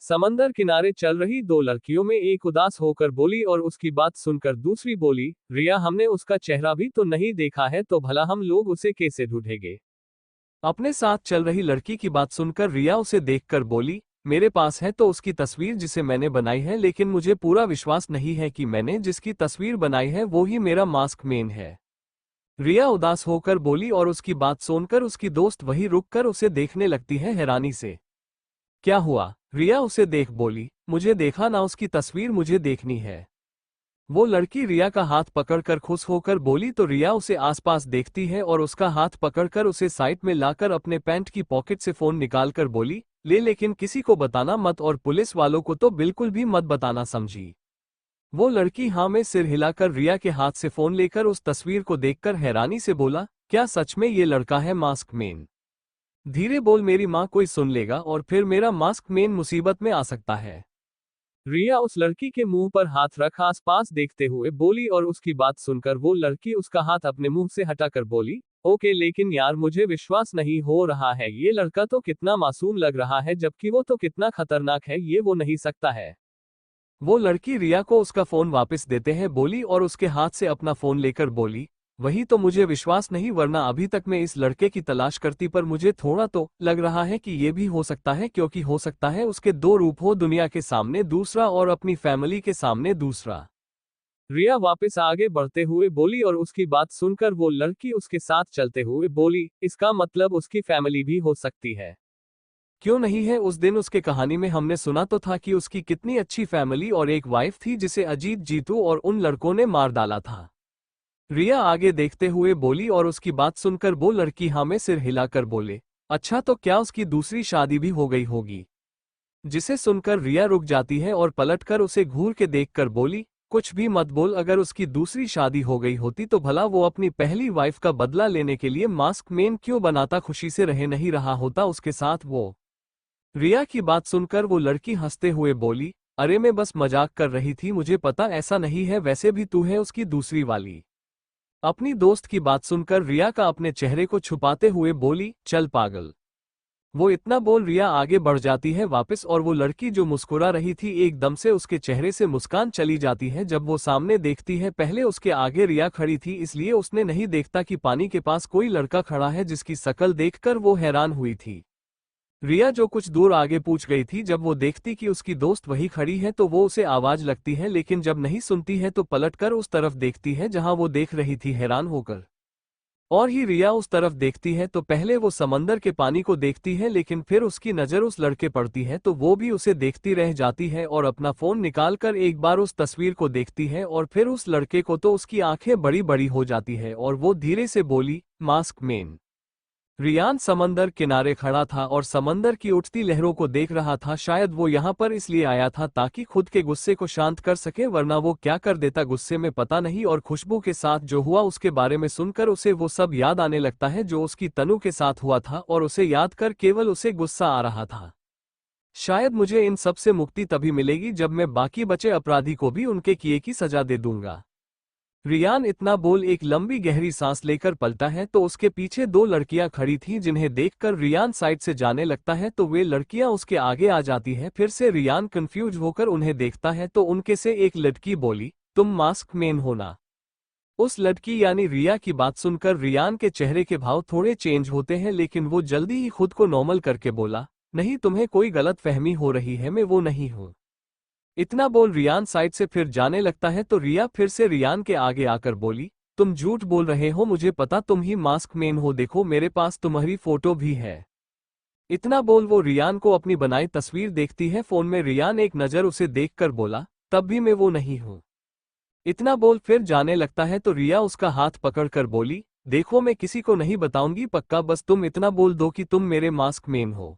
समंदर किनारे चल रही दो लड़कियों में एक उदास होकर बोली और उसकी बात सुनकर दूसरी बोली, रिया हमने उसका चेहरा भी तो नहीं देखा है, तो भला हम लोग उसे कैसे ढूंढेंगे? अपने साथ चल रही लड़की की बात सुनकर रिया उसे देखकर बोली, मेरे पास है तो उसकी तस्वीर जिसे मैंने बनाई है, लेकिन मुझे पूरा विश्वास नहीं है कि मैंने जिसकी तस्वीर बनाई है वो ही मेरा मास्क मैन है। रिया उदास होकर बोली और उसकी बात सुनकर उसकी दोस्त वहीं रुककर उसे देखने लगती है हैरानी से। क्या हुआ? रिया उसे देख बोली, मुझे देखा ना, उसकी तस्वीर मुझे देखनी है। वो लड़की रिया का हाथ पकड़कर खुश होकर बोली, तो रिया उसे आसपास देखती है और उसका हाथ पकड़कर उसे साइड में लाकर अपने पैंट की पॉकेट से फोन निकालकर बोली, ले लेकिन किसी को बताना मत, और पुलिस वालों को तो बिल्कुल भी मत बताना, समझी? वो लड़की हाँ में सिर हिलाकर रिया के हाथ से फोन लेकर उस तस्वीर को देखकर हैरानी से बोला, क्या सच में ये लड़का है मास्क मैन? धीरे बोल, मेरी माँ कोई सुन लेगा और फिर मेरा मास्क मैन मुसीबत में आ सकता है। रिया उस लड़की के मुंह पर हाथ रख आसपास देखते हुए बोली और उसकी बात सुनकर वो लड़की उसका हाथ अपने मुंह से हटाकर बोली, ओके, लेकिन यार मुझे विश्वास नहीं हो रहा है, ये लड़का तो कितना मासूम लग रहा है, जबकि वो तो कितना खतरनाक है, ये वो नहीं सकता है। वो लड़की रिया को उसका फोन वापस देते हैं बोली और उसके हाथ से अपना फोन लेकर बोली, वही तो मुझे विश्वास नहीं, वरना अभी तक मैं इस लड़के की तलाश करती, पर मुझे थोड़ा तो लग रहा है कि ये भी हो सकता है, क्योंकि हो सकता है उसके दो रूप हो, दुनिया के सामने दूसरा और अपनी फैमिली के सामने दूसरा। रिया वापस आगे बढ़ते हुए बोली और उसकी बात सुनकर वो लड़की उसके साथ चलते हुए बोली, इसका मतलब उसकी फैमिली भी हो सकती है। क्यों नहीं है? उस दिन उसके कहानी में हमने सुना तो था कि उसकी कितनी अच्छी फैमिली और एक वाइफ थी जिसे अजीत, जीतू और उन लड़कों ने मार डाला था। रिया आगे देखते हुए बोली और उसकी बात सुनकर वो लड़की हाँ में सिर हिलाकर बोले, अच्छा, तो क्या उसकी दूसरी शादी भी हो गई होगी? जिसे सुनकर रिया रुक जाती है और पलटकर उसे घूर के देखकर बोली, कुछ भी मत बोल, अगर उसकी दूसरी शादी हो गई होती तो भला वो अपनी पहली वाइफ का बदला लेने के लिए मास्क मैन क्यों बनाता, खुशी से रह नहीं रहा होता उसके साथ वो? रिया की बात सुनकर वो लड़की हंसते हुए बोली, अरे मैं बस मजाक कर रही थी, मुझे पता ऐसा नहीं है, वैसे भी तू है उसकी दूसरी वाली। अपनी दोस्त की बात सुनकर रिया का अपने चेहरे को छुपाते हुए बोली, चल पागल। वो इतना बोल रिया आगे बढ़ जाती है वापस और वो लड़की जो मुस्कुरा रही थी एकदम से उसके चेहरे से मुस्कान चली जाती है। जब वो सामने देखती है पहले उसके आगे रिया खड़ी थी इसलिए उसने नहीं देखता कि पानी के पास कोई लड़का खड़ा है जिसकी शक्ल देखकर वो हैरान हुई थी। रिया जो कुछ दूर आगे पूछ गई थी जब वो देखती कि उसकी दोस्त वही खड़ी है तो वो उसे आवाज लगती है लेकिन जब नहीं सुनती है तो पलटकर उस तरफ देखती है जहां वो देख रही थी हैरान होकर। और ही रिया उस तरफ देखती है तो पहले वो समंदर के पानी को देखती है लेकिन फिर उसकी नज़र उस लड़के पड़ती है तो वो भी उसे देखती रह जाती है और अपना फोन निकालकर एक बार उस तस्वीर को देखती है और फिर उस लड़के को तो उसकी आंखें बड़ी बड़ी हो जाती है और वो धीरे से बोली, मास्क मैन। रियान समंदर किनारे खड़ा था और समंदर की उठती लहरों को देख रहा था। शायद वो यहाँ पर इसलिए आया था ताकि खुद के गुस्से को शांत कर सके वरना वो क्या कर देता गुस्से में पता नहीं। और खुशबू के साथ जो हुआ उसके बारे में सुनकर उसे वो सब याद आने लगता है जो उसकी तनु के साथ हुआ था और उसे याद कर केवल उसे गुस्सा आ रहा था। शायद मुझे इन सब से मुक्ति तभी मिलेगी जब मैं बाकी बचे अपराधी को भी उनके किए की सजा दे दूंगा। रियान इतना बोल एक लंबी गहरी सांस लेकर पलटा है तो उसके पीछे दो लड़कियां खड़ी थीं जिन्हें देखकर रियान साइड से जाने लगता है तो वे लड़कियां उसके आगे आ जाती हैं। फिर से रियान कंफ्यूज होकर उन्हें देखता है तो उनके से एक लड़की बोली, तुम मास्क मैन हो ना। उस लड़की यानी रिया की बात सुनकर रियान के चेहरे के भाव थोड़े चेंज होते हैं लेकिन वो जल्दी ही खुद को नॉर्मल करके बोला, नहीं तुम्हें कोई गलत फहमी हो रही है, मैं वो नहीं हूँ। इतना बोल रियान साइड से फिर जाने लगता है तो रिया फिर से रियान के आगे आकर बोली, तुम झूठ बोल रहे हो, मुझे पता तुम ही मास्क मैन हो, देखो मेरे पास तुम्हारी फोटो भी है। इतना बोल वो रियान को अपनी बनाई तस्वीर देखती है फोन में। रियान एक नज़र उसे देखकर बोला, तब भी मैं वो नहीं हूँ। इतना बोल फिर जाने लगता है तो रिया उसका हाथ पकड़कर बोली, देखो मैं किसी को नहीं बताऊंगी पक्का, बस तुम इतना बोल दो कि तुम मेरे मास्क मैन हो।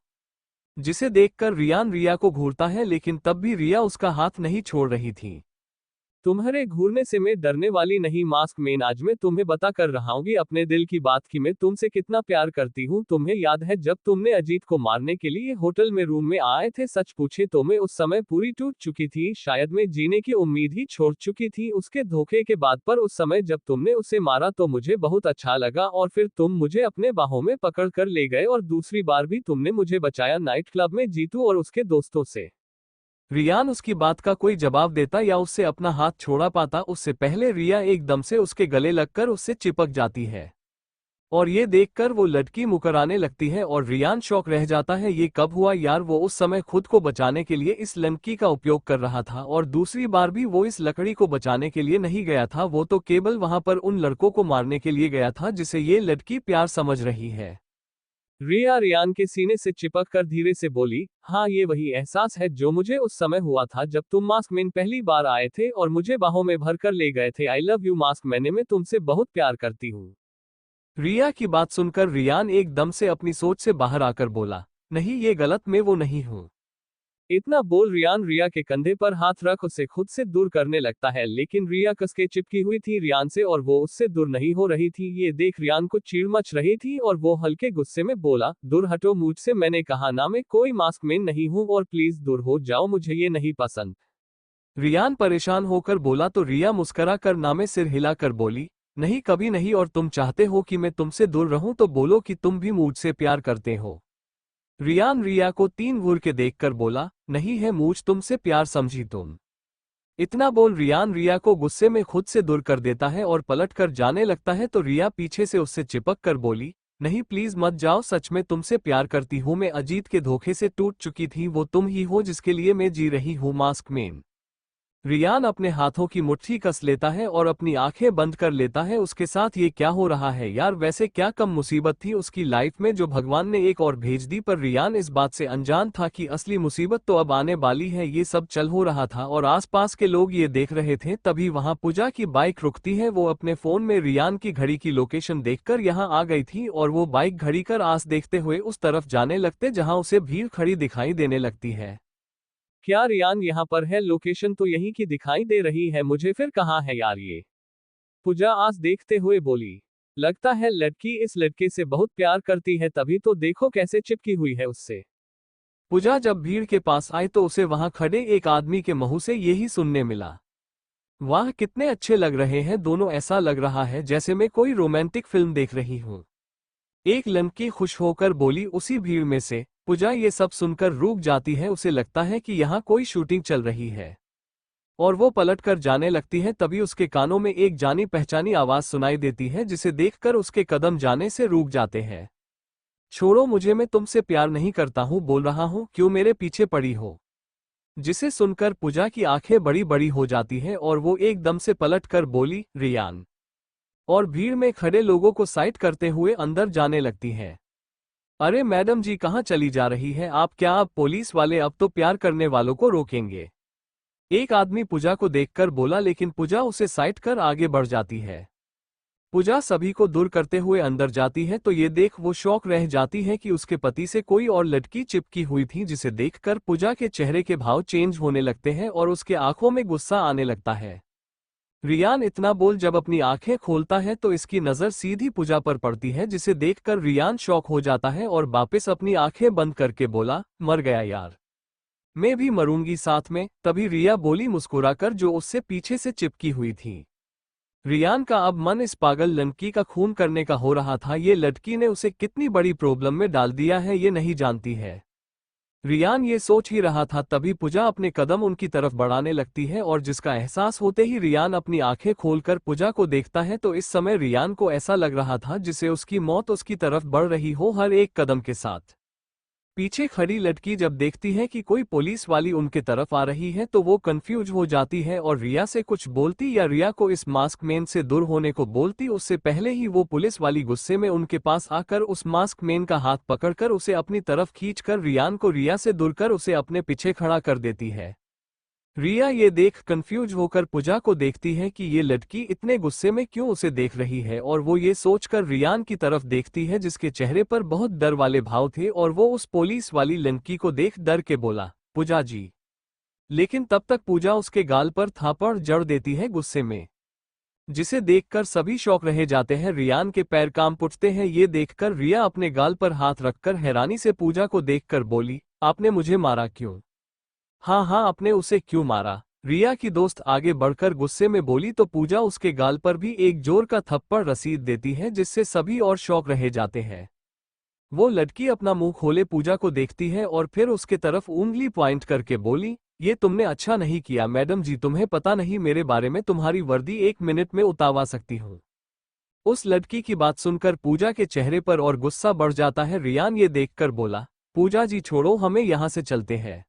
जिसे देखकर रियान रिया को घूरता है लेकिन तब भी रिया उसका हाथ नहीं छोड़ रही थी। तुम्हारे घूरने से मैं डरने वाली नहीं मास्क मैन, आज मैं तुम्हें बता कर रहा हूँ अपने दिल की बात कि मैं तुमसे कितना प्यार करती हूँ। तुम्हें याद है जब तुमने अजीत को मारने के लिए होटल में रूम में आए थे, सच पूछे तो मैं उस समय पूरी टूट चुकी थी, शायद मैं जीने की उम्मीद ही छोड़ चुकी थी उसके धोखे के बाद। पर उस समय जब तुमने उसे मारा तो मुझे बहुत अच्छा लगा और फिर तुम मुझे अपने बाहों में पकड़ कर ले गए और दूसरी बार भी तुमने मुझे बचाया नाइट क्लब में जीतू और उसके दोस्तों से। रियान उसकी बात का कोई जवाब देता या उससे अपना हाथ छोड़ा पाता उससे पहले रिया एकदम से उसके गले लगकर उससे चिपक जाती है और ये देखकर वो लड़की मुकराने लगती है और रियान शॉक रह जाता है, ये कब हुआ यार। वो उस समय खुद को बचाने के लिए इस लड़की का उपयोग कर रहा था और दूसरी बार भी वो इस लकड़ी को बचाने के लिए नहीं गया था, वो तो केवल वहां पर उन लड़कों को मारने के लिए गया था जिसे ये लड़की प्यार समझ रही है। रिया रियान के सीने से चिपक कर धीरे से बोली, हाँ ये वही एहसास है जो मुझे उस समय हुआ था जब तुम मास्क मैन पहली बार आए थे और मुझे बाहों में भरकर ले गए थे। I love you mask man, मैं तुमसे बहुत प्यार करती हूँ। रिया की बात सुनकर रियान एकदम से अपनी सोच से बाहर आकर बोला, नहीं ये गलत, मैं वो नहीं हूँ। इतना बोल रियान रिया के कंधे पर हाथ रख उसे खुद से दूर करने लगता है लेकिन रिया कसके चिपकी हुई थी रियान से और वो उससे दूर नहीं हो रही थी। ये देख रियान को चिढ़ मच रही थी और वो हल्के गुस्से में बोला, दूर हटो मुझसे, मैंने कहा ना मैं कोई मास्क मैन नहीं हूँ और प्लीज दूर हो जाओ, मुझे ये नहीं पसंद। रियान परेशान होकर बोला तो रिया मुस्करा कर नामे सिर हिलाकर बोली, नहीं कभी नहीं, और तुम चाहते हो कि मैं तुमसे दूर रहूं तो बोलो कि तुम भी मुझसे प्यार करते हो। रियान रिया को तीन घूर के देखकर बोला, नहीं है मुझ तुमसे प्यार समझी तुम। इतना बोल रियान रिया को गुस्से में खुद से दूर कर देता है और पलट कर जाने लगता है तो रिया पीछे से उससे चिपक कर बोली, नहीं प्लीज मत जाओ, सच में तुमसे प्यार करती हूँ, मैं अजीत के धोखे से टूट चुकी थी, वो तुम ही हो जिसके लिए मैं जी रही हूँ मास्क मैन। रियान अपने हाथों की मुट्ठी कस लेता है और अपनी आंखें बंद कर लेता है, उसके साथ ये क्या हो रहा है यार। वैसे क्या कम मुसीबत थी उसकी लाइफ में जो भगवान ने एक और भेज दी, पर रियान इस बात से अनजान था कि असली मुसीबत तो अब आने वाली है। ये सब चल हो रहा था और आसपास के लोग ये देख रहे थे, तभी वहां पूजा की बाइक रुकती है। वो अपने फोन में रियान की घड़ी की लोकेशन देखकर यहाँ आ गई थी और वो बाइक घड़ी कर आस देखते हुए उस तरफ जाने लगते जहाँ उसे भीड़ खड़ी दिखाई देने लगती है। क्या रियान यहाँ पर है? लोकेशन तो यहीं की दिखाई दे रही है मुझे, फिर कहाँ है यार ये? पूजा आस देखते हुए बोली, लगता है लड़की इस लड़के से बहुत प्यार करती है, तभी तो देखो कैसे चिपकी हुई है उससे। पूजा जब भीड़ के पास आई तो उसे वहां खड़े एक आदमी के मुंह से यही सुनने मिला, वाह कितने अच्छे लग रहे हैं दोनों, ऐसा लग रहा है जैसे मैं कोई रोमांटिक फिल्म देख रही हूँ। एक लड़की खुश होकर बोली। उसी भीड़ में से पूजा ये सब सुनकर रुक जाती है। उसे लगता है कि यहाँ कोई शूटिंग चल रही है और वो पलटकर जाने लगती है। तभी उसके कानों में एक जानी पहचानी आवाज सुनाई देती है, जिसे देखकर उसके कदम जाने से रुक जाते हैं। छोड़ो मुझे, मैं तुमसे प्यार नहीं करता हूँ, बोल रहा हूँ, क्यों मेरे पीछे पड़ी हो। जिसे सुनकर पूजा की आंखें बड़ी बड़ी हो जाती हैं और वो एकदम से पलटकर बोली, रियान। और भीड़ में खड़े लोगों को साइड करते हुए अंदर जाने लगती है। अरे मैडम जी, कहाँ चली जा रही है आप? क्या आप पुलिस वाले अब तो प्यार करने वालों को रोकेंगे? एक आदमी पूजा को देखकर बोला, लेकिन पूजा उसे साइड कर आगे बढ़ जाती है। पूजा सभी को दूर करते हुए अंदर जाती है तो ये देख वो शौक रह जाती है कि उसके पति से कोई और लड़की चिपकी हुई थी, जिसे देखकर पूजा के चेहरे के भाव चेंज होने लगते हैं और उसके आंखों में गुस्सा आने लगता है। रियान इतना बोल जब अपनी आंखें खोलता है तो इसकी नजर सीधी पूजा पर पड़ती है, जिसे देखकर रियान शॉक हो जाता है और वापस अपनी आंखें बंद करके बोला, मर गया यार, मैं भी मरूंगी साथ में। तभी रिया बोली मुस्कुराकर, जो उससे पीछे से चिपकी हुई थी। रियान का अब मन इस पागल लड़की का खून करने का हो रहा था। ये लड़की ने उसे कितनी बड़ी प्रॉब्लम में डाल दिया है ये नहीं जानती है। रियान ये सोच ही रहा था, तभी पूजा अपने कदम उनकी तरफ बढ़ाने लगती है और जिसका एहसास होते ही रियान अपनी आंखें खोलकर पूजा को देखता है तो इस समय रियान को ऐसा लग रहा था जिसे उसकी मौत उसकी तरफ बढ़ रही हो हर एक कदम के साथ। पीछे खड़ी लड़की जब देखती है कि कोई पुलिस वाली उनके तरफ आ रही है तो वो कंफ्यूज हो जाती है और रिया से कुछ बोलती या रिया को इस मास्क मैन से दूर होने को बोलती। उससे पहले ही वो पुलिस वाली गुस्से में उनके पास आकर उस मास्क मैन का हाथ पकड़कर उसे अपनी तरफ खींचकर रियान को रिया से दूर कर उसे अपने पीछे खड़ा कर देती है। रिया ये देख कंफ्यूज होकर पूजा को देखती है कि ये लड़की इतने गुस्से में क्यों उसे देख रही है और वो ये सोचकर रियान की तरफ देखती है जिसके चेहरे पर बहुत डर वाले भाव थे और वो उस पुलिस वाली लड़की को देख डर के बोला, पूजा जी। लेकिन तब तक पूजा उसके गाल पर थापड़ जड़ देती है गुस्से में, जिसे देखकर सभी शौक रह जाते हैं। रियान के पैर कांप उठते हैं। ये देखकर रिया अपने गाल पर हाथ रखकर हैरानी से पूजा को देखकर बोली, आपने मुझे मारा क्यों? हाँ हाँ, आपने उसे क्यों मारा? रिया की दोस्त आगे बढ़कर गुस्से में बोली तो पूजा उसके गाल पर भी एक जोर का थप्पड़ रसीद देती है, जिससे सभी और शौक रह जाते हैं। वो लड़की अपना मुंह खोले पूजा को देखती है और फिर उसके तरफ उंगली पॉइंट करके बोली, ये तुमने अच्छा नहीं किया मैडम जी, तुम्हें पता नहीं मेरे बारे में तुम्हारी वर्दी 1 मिनट में उतारवा सकती हूँ। उस लड़की की बात सुनकर पूजा के चेहरे पर और गुस्सा बढ़ जाता है। रियान ये देखकर बोला, पूजा जी छोड़ो, हमें यहाँ से चलते हैं।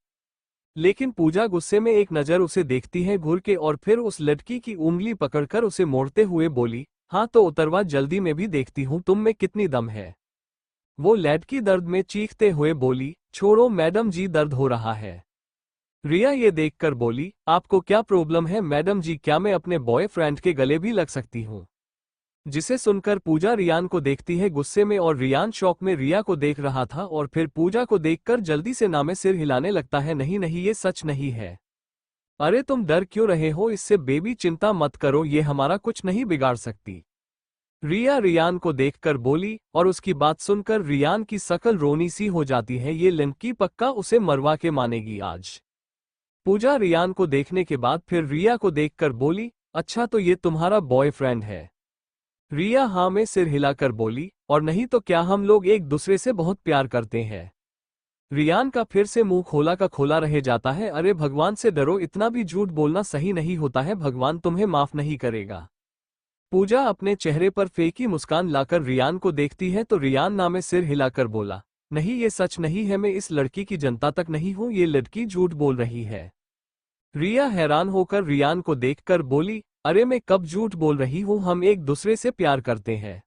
लेकिन पूजा गुस्से में एक नजर उसे देखती है घूर के और फिर उस लड़की की उंगली पकड़कर उसे मोड़ते हुए बोली, हाँ तो उतरवा जल्दी, मैं भी देखती हूँ तुम में कितनी दम है। वो लड़की दर्द में चीखते हुए बोली, छोड़ो मैडम जी, दर्द हो रहा है। रिया ये देखकर बोली, आपको क्या प्रॉब्लम है मैडम जी, क्या मैं अपने बॉयफ्रेंड के गले भी लग सकती हूँ? जिसे सुनकर पूजा रियान को देखती है गुस्से में और रियान शौक में रिया को देख रहा था और फिर पूजा को देखकर जल्दी से नामे सिर हिलाने लगता है, नहीं नहीं ये सच नहीं है। अरे तुम डर क्यों रहे हो इससे बेबी, चिंता मत करो, ये हमारा कुछ नहीं बिगाड़ सकती। रिया रियान को देखकर बोली और उसकी बात सुनकर रियान की शकल रोनी सी हो जाती है। ये लड़की पक्का उसे मरवा के मानेगी आज। पूजा रियान को देखने के बाद फिर रिया को देखकर बोली, अच्छा तो ये तुम्हारा बॉयफ्रेंड है? रिया हाँ में सिर हिलाकर बोली, और नहीं तो क्या, हम लोग एक दूसरे से बहुत प्यार करते हैं। रियान का फिर से मुंह खोला का खोला रह जाता है। अरे भगवान से डरो, इतना भी झूठ बोलना सही नहीं होता है, भगवान तुम्हें माफ नहीं करेगा। पूजा अपने चेहरे पर फेंकी मुस्कान लाकर रियान को देखती है तो रियान नामे सिर हिलाकर बोला, नहीं ये सच नहीं है, मैं इस लड़की की जनता तक नहीं हूं, ये लड़की झूठ बोल रही है। रिया हैरान होकर रियान को देखकर बोली, अरे मैं कब झूठ बोल रही हूँ, हम एक दूसरे से प्यार करते हैं।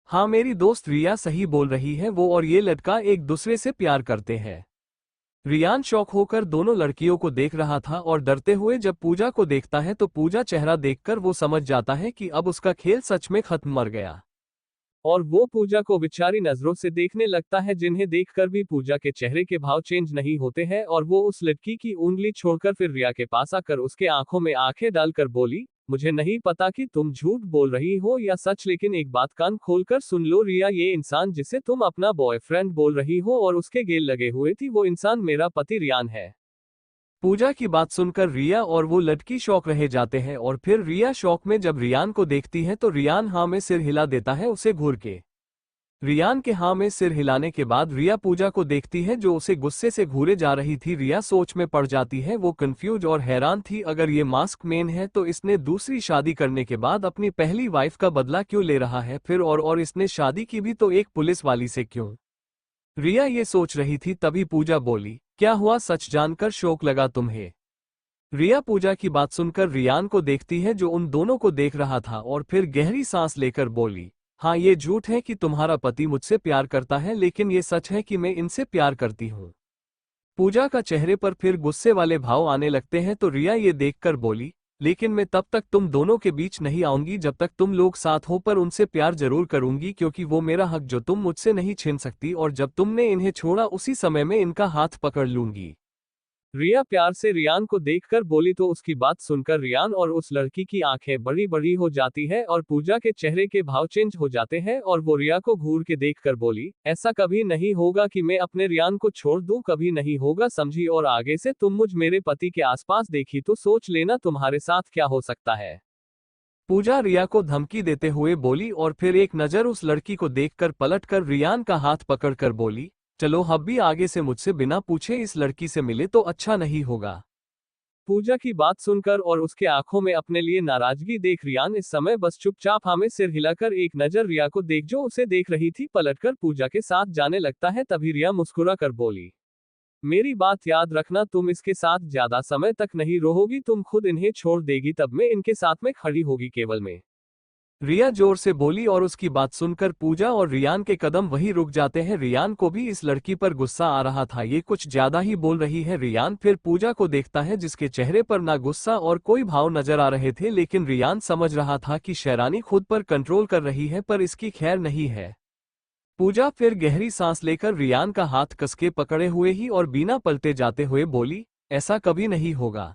हाँ मेरी दोस्त रिया सही बोल रही है, वो और ये लड़का एक दूसरे से प्यार करते हैं। रियान शौक होकर दोनों लड़कियों को देख रहा था और डरते हुए जब पूजा को देखता है तो पूजा चेहरा देखकर वो समझ जाता है कि अब उसका खेल सच में खत्म, मर गया। और वो पूजा को विचारी नजरों से देखने लगता है, जिन्हें देखकर भी पूजा के चेहरे के भाव चेंज नहीं होते हैं। और वो उस लड़की की उंगली छोड़कर फिर रिया के पास आकर उसके आंखों में आंखें डालकर बोली, मुझे नहीं पता कि तुम झूठ बोल रही हो या सच, लेकिन एक बात कान खोलकर सुन लो रिया, ये इंसान जिसे तुम अपना बॉयफ्रेंड बोल रही हो और उसके गेल लगे हुए थी, वो इंसान मेरा पति रियान है। पूजा की बात सुनकर रिया और वो लड़की शौक रह जाते हैं और फिर रिया शौक में जब रियान को देखती है तो रियान हाँ में सिर हिला देता है उसे घूर के। रियान के हाँ में सिर हिलाने के बाद रिया पूजा को देखती है जो उसे गुस्से से घूरे जा रही थी। रिया सोच में पड़ जाती है, वो कंफ्यूज और हैरान थी। अगर ये मास्क मैन है तो इसने दूसरी शादी करने के बाद अपनी पहली वाइफ का बदला क्यों ले रहा है फिर, और इसने शादी की भी तो एक पुलिस वाली से क्यों। रिया ये सोच रही थी तभी पूजा बोली, क्या हुआ, सच जानकर शौक लगा तुम्हें। रिया पूजा की बात सुनकर रियान को देखती है जो उन दोनों को देख रहा था और फिर गहरी सांस लेकर बोली, हाँ ये झूठ है कि तुम्हारा पति मुझसे प्यार करता है, लेकिन ये सच है कि मैं इनसे प्यार करती हूँ। पूजा का चेहरे पर फिर गुस्से वाले भाव आने लगते हैं तो रिया ये देखकर बोली, लेकिन मैं तब तक तुम दोनों के बीच नहीं आऊंगी जब तक तुम लोग साथ हो, पर उनसे प्यार जरूर करूंगी क्योंकि वो मेरा हक जो तुम मुझसे नहीं छीन सकती, और जब तुमने इन्हें छोड़ा उसी समय में इनका हाथ पकड़ लूंगी। रिया प्यार से रियान को देखकर बोली तो उसकी बात सुनकर रियान और उस लड़की की आंखें बड़ी बड़ी हो जाती है और पूजा के चेहरे के भाव चेंज हो जाते हैं और वो रिया को घूर के देखकर बोली, ऐसा कभी नहीं होगा कि मैं अपने रियान को छोड़ दूं, कभी नहीं होगा समझी, और आगे से तुम मुझ मेरे पति के आसपास देखी तो सोच लेना तुम्हारे साथ क्या हो सकता है। पूजा रिया को धमकी देते हुए बोली और फिर एक नजर उस लड़की को देखकर पलटकर रियान का हाथ पकड़कर बोली, चलो अब भी आगे से मुझसे बिना पूछे इस लड़की से मिले तो अच्छा नहीं होगा। पूजा की बात सुनकर और उसके आंखों में अपने लिए नाराजगी देख रियान इस समय बस चुपचाप हमें सिर हिलाकर एक नजर रिया को देख जो उसे देख रही थी पलटकर पूजा के साथ जाने लगता है। तभी रिया मुस्कुरा कर बोली, मेरी बात याद रखना, तुम इसके साथ ज्यादा समय तक नहीं रहोगी, तुम खुद इन्हें छोड़ देगी तब मैं इनके साथ में खड़ी होगी केवल मैं। रिया जोर से बोली और उसकी बात सुनकर पूजा और रियान के कदम वहीं रुक जाते हैं। रियान को भी इस लड़की पर गुस्सा आ रहा था, ये कुछ ज्यादा ही बोल रही है। रियान फिर पूजा को देखता है जिसके चेहरे पर ना गुस्सा और कोई भाव नजर आ रहे थे, लेकिन रियान समझ रहा था कि शेरानी खुद पर कंट्रोल कर रही है पर इसकी खैर नहीं है। पूजा फिर गहरी सांस लेकर रियान का हाथ कसके पकड़े हुए ही और बिना पलटे जाते हुए बोली, ऐसा कभी नहीं होगा।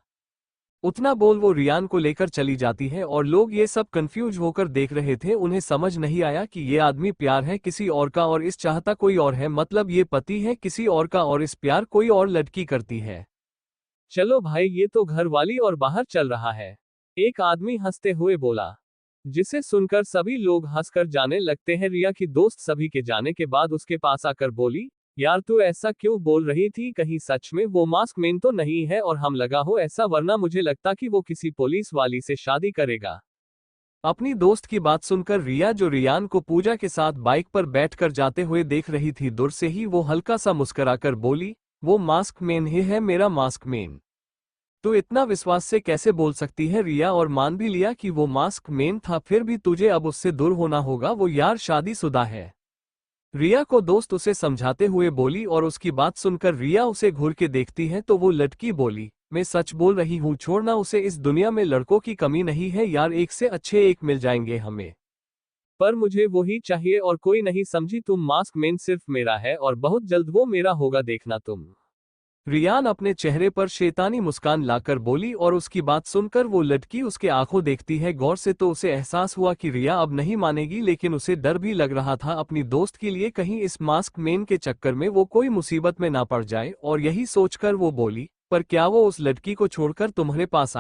उतना बोल वो रियान को लेकर चली जाती है और लोग ये सब कंफ्यूज होकर देख रहे थे। उन्हें समझ नहीं आया कि ये आदमी प्यार है किसी और का और इस चाहता कोई और है, मतलब ये पति है किसी और का और इस प्यार कोई और लड़की करती है। चलो भाई ये तो घर वाली और बाहर चल रहा है, एक आदमी हंसते हुए बोला, जिसे सुनकर सभी लोग हंसकर जाने लगते हैं। रिया की दोस्त सभी के जाने के बाद उसके पास आकर बोली, यार तू ऐसा क्यों बोल रही थी, कहीं सच में वो मास्क मैन तो नहीं है और हम लगा हो ऐसा, वरना मुझे लगता कि वो किसी पुलिस वाली से शादी करेगा। अपनी दोस्त की बात सुनकर रिया जो रियान को पूजा के साथ बाइक पर बैठकर जाते हुए देख रही थी, दूर से ही वो हल्का सा मुस्कुराकर बोली, वो मास्क मैन ही है, मेरा मास्क मैन। तो इतना विश्वास से कैसे बोल सकती है रिया, और मान भी लिया कि वो मास्क मैन था, फिर भी तुझे अब उससे दूर होना होगा, वो यार शादीशुदा है। रिया को दोस्त उसे समझाते हुए बोली और उसकी बात सुनकर रिया उसे घूर के देखती है तो वो लड़की बोली, मैं सच बोल रही हूँ, छोड़ना उसे, इस दुनिया में लड़कों की कमी नहीं है यार, एक से अच्छे एक मिल जाएंगे हमें, पर मुझे वही चाहिए और कोई नहीं, समझी तुम, मास्क मैन सिर्फ मेरा है और बहुत जल्द वो मेरा होगा, देखना तुम। रियान अपने चेहरे पर शैतानी मुस्कान लाकर बोली और उसकी बात सुनकर वो लड़की उसके आंखों देखती है गौर से तो उसे एहसास हुआ कि रिया अब नहीं मानेगी, लेकिन उसे डर भी लग रहा था अपनी दोस्त के लिए, कहीं इस मास्क मैन के चक्कर में वो कोई मुसीबत में ना पड़ जाए, और यही सोचकर वो बोली, पर क्या वो उस लड़की को छोड़कर तुम्हारे पास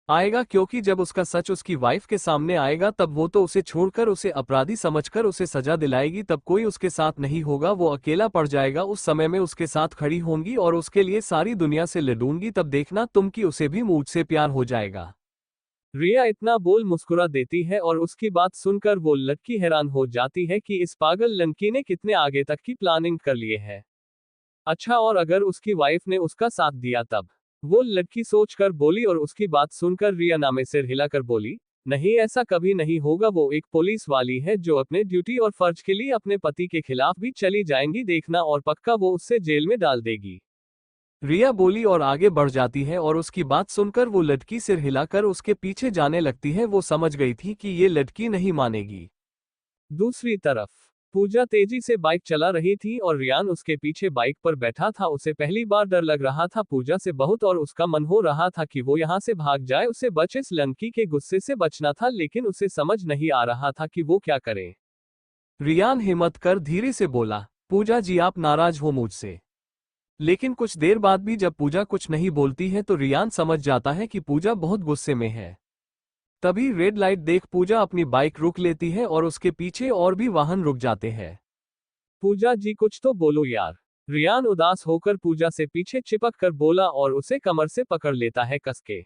आएगा, क्योंकि जब उसका सच उसकी वाइफ के सामने आएगा तब वो तो उसे छोड़कर उसे अपराधी समझकर उसे सजा दिलाएगी, तब कोई उसके साथ नहीं होगा, वो अकेला पड़ जाएगा, उस समय में उसके साथ खड़ी होंगी और उसके लिए सारी दुनिया से लड़ूंगी, तब देखना तुम कि उसे भी मुझसे प्यार हो जाएगा। रिया इतना बोल मुस्कुरा देती है और उसकी बात सुनकर वो लड़की हैरान हो जाती है कि इस पागल लड़की ने कितने आगे तक की प्लानिंग कर लिए है। अच्छा, और अगर उसकी वाइफ ने उसका साथ दिया तब, वो लड़की सोचकर बोली, और उसकी बात सुनकर रिया नामे सिर हिलाकर बोली, नहीं ऐसा कभी नहीं होगा, वो एक पुलिस वाली है जो अपने ड्यूटी और फर्ज के लिए अपने पति के खिलाफ भी चली जाएंगी, देखना, और पक्का वो उससे जेल में डाल देगी। रिया बोली और आगे बढ़ जाती है और उसकी बात सुनकर वो लड़की सिर हिलाकर उसके पीछे जाने लगती है। वो समझ गई थी कि ये लड़की नहीं मानेगी। दूसरी तरफ पूजा तेजी से बाइक चला रही थी और रियान उसके पीछे बाइक पर बैठा था। उसे पहली बार डर लग रहा था पूजा से बहुत, और उसका मन हो रहा था कि वो यहाँ से भाग जाए, उसे बच इस लड़की के गुस्से से बचना था, लेकिन उसे समझ नहीं आ रहा था कि वो क्या करे। रियान हिम्मत कर धीरे से बोला, पूजा जी आप नाराज हो मुझसे। लेकिन कुछ देर बाद भी जब पूजा कुछ नहीं बोलती है तो रियान समझ जाता है कि पूजा बहुत गुस्से में है। तभी रेड लाइट देख पूजा अपनी बाइक रोक लेती है और उसके पीछे और भी वाहन रुक जाते हैं। पूजा जी कुछ तो बोलो यार। रियान उदास होकर पूजा से पीछे चिपक कर बोला और उसे कमर से पकड़ लेता है कसके।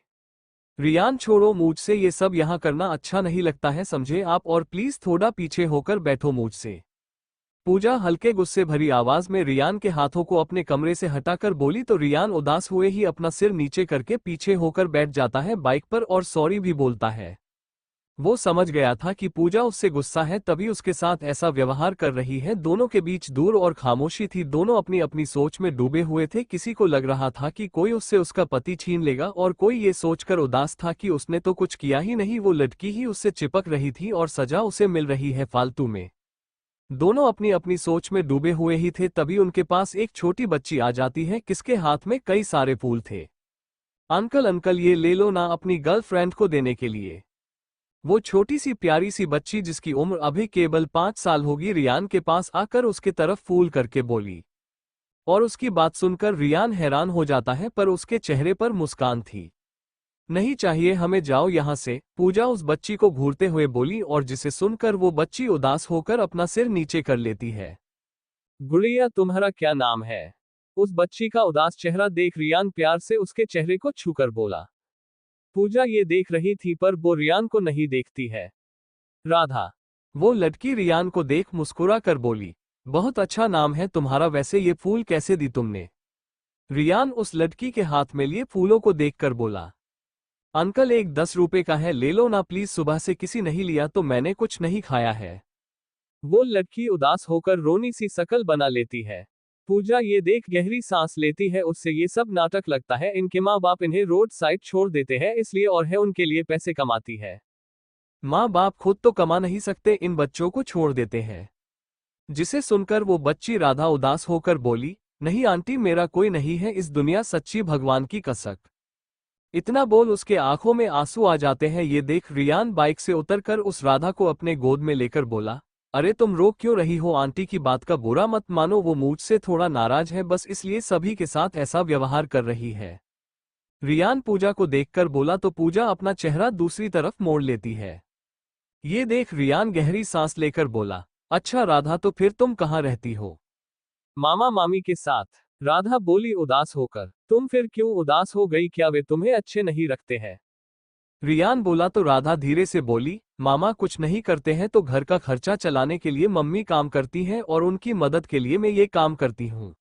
रियान छोड़ो, मुझसे ये सब यहाँ करना अच्छा नहीं लगता है, समझे आप, और प्लीज थोड़ा पीछे होकर बैठो मुझसे। पूजा हल्के गुस्से भरी आवाज में रियान के हाथों को अपने कमरे से हटाकर बोली तो रियान उदास हुए ही अपना सिर नीचे करके पीछे होकर बैठ जाता है बाइक पर और सॉरी भी बोलता है। वो समझ गया था कि पूजा उससे गुस्सा है तभी उसके साथ ऐसा व्यवहार कर रही है। दोनों के बीच दूर और खामोशी थी, दोनों अपनी अपनी सोच में डूबे हुए थे। किसी को लग रहा था कि कोई उससे उसका पति छीन लेगा और कोई ये सोचकर उदास था कि उसने तो कुछ किया ही नहीं, वो लड़की ही उससे चिपक रही थी और सजा उसे मिल रही है फालतू में। दोनों अपनी अपनी सोच में डूबे हुए ही थे तभी उनके पास एक छोटी बच्ची आ जाती है किसके हाथ में कई सारे फूल थे। अंकल अंकल ये ले लो ना, अपनी गर्लफ्रेंड को देने के लिए। वो छोटी सी प्यारी सी बच्ची जिसकी उम्र अभी केवल 5 साल होगी रियान के पास आकर उसके तरफ फूल करके बोली। और उसकी बात सुनकर रियान हैरान हो जाता है पर उसके चेहरे पर मुस्कान थी। नहीं चाहिए हमें, जाओ यहाँ से, पूजा उस बच्ची को घूरते हुए बोली और जिसे सुनकर वो बच्ची उदास होकर अपना सिर नीचे कर लेती है। गुड़िया तुम्हारा क्या नाम है? उस बच्ची का उदास चेहरा देख रियान प्यार से उसके चेहरे को छूकर बोला। पूजा ये देख रही थी पर वो रियान को नहीं देखती है। राधा। वो लड़की रियान को देख मुस्कुरा कर बोली, बहुत अच्छा नाम है तुम्हारा, वैसे ये फूल कैसे दी तुमने? रियान उस लड़की के हाथ में लिए फूलों को देखकर बोला, अंकल एक 10 रुपए का है, ले लो ना प्लीज, सुबह से किसी नहीं लिया तो मैंने कुछ नहीं खाया है। वो लड़की उदास होकर रोनी सी शकल बना लेती है। पूजा ये देख गहरी सांस लेती है, उससे ये सब नाटक लगता है, इनके माँ बाप इन्हें रोड साइड छोड़ देते हैं इसलिए और है उनके लिए पैसे कमाती है। माँ बाप खुद तो कमा नहीं सकते, इन बच्चों को छोड़ देते हैं। जिसे सुनकर वो बच्ची राधा उदास होकर बोली, नहीं आंटी मेरा कोई नहीं है इस दुनिया, सच्ची भगवान की कसक। इतना बोल उसके आंखों में आंसू आ जाते हैं। ये देख रियान बाइक से उतरकर उस राधा को अपने गोद में लेकर बोला, अरे तुम रो क्यों रही हो, आंटी की बात का बुरा मत मानो, वो मुझसे थोड़ा नाराज है बस इसलिए सभी के साथ ऐसा व्यवहार कर रही है। रियान पूजा को देखकर बोला तो पूजा अपना चेहरा दूसरी तरफ मोड़ लेती है। ये देख रियान गहरी सांस लेकर बोला, अच्छा राधा तो फिर तुम कहाँ रहती हो? मामा मामी के साथ। राधा बोली उदास होकर, तुम फिर क्यों उदास हो गई, क्या वे तुम्हें अच्छे नहीं रखते हैं? रियान बोला तो राधा धीरे से बोली, मामा कुछ नहीं करते हैं तो घर का खर्चा चलाने के लिए मम्मी काम करती हैं और उनकी मदद के लिए मैं ये काम करती हूँ।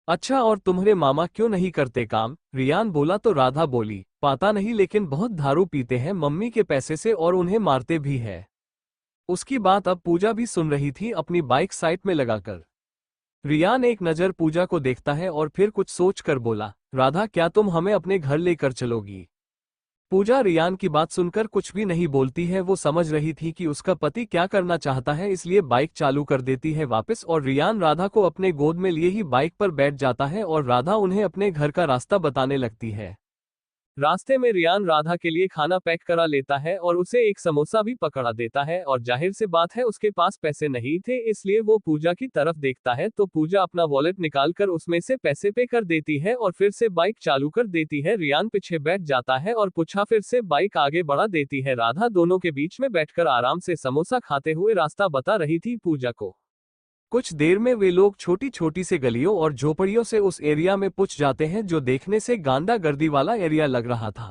अच्छा और तुम्हारे मामा क्यों नहीं करते काम? रियान बोला तो राधा बोली, पता नहीं लेकिन बहुत दारू पीते हैं मम्मी के पैसे से और उन्हें मारते भी है। उसकी बात अब पूजा भी सुन रही थी अपनी बाइक साइड में लगाकर। रियान एक नज़र पूजा को देखता है और फिर कुछ सोच कर बोला, राधा क्या तुम हमें अपने घर लेकर चलोगी? पूजा रियान की बात सुनकर कुछ भी नहीं बोलती है, वो समझ रही थी कि उसका पति क्या करना चाहता है इसलिए बाइक चालू कर देती है वापस और रियान राधा को अपने गोद में लिए ही बाइक पर बैठ जाता है और राधा उन्हें अपने घर का रास्ता बताने लगती है। रास्ते में रियान राधा के लिए खाना पैक करा लेता है और उसे एक समोसा भी पकड़ा देता है और जाहिर सी बात है उसके पास पैसे नहीं थे इसलिए वो पूजा की तरफ देखता है तो पूजा अपना वॉलेट निकालकर उसमें से पैसे पे कर देती है और फिर से बाइक चालू कर देती है। रियान पीछे बैठ जाता है और पूछा फिर से बाइक आगे बढ़ा देती है। राधा दोनों के बीच में बैठकर आराम से समोसा खाते हुए रास्ता बता रही थी पूजा को। कुछ देर में वे लोग छोटी छोटी से गलियों और झोपड़ियों से उस एरिया में पहुंच जाते हैं जो देखने से गांडागर्दी वाला एरिया लग रहा था।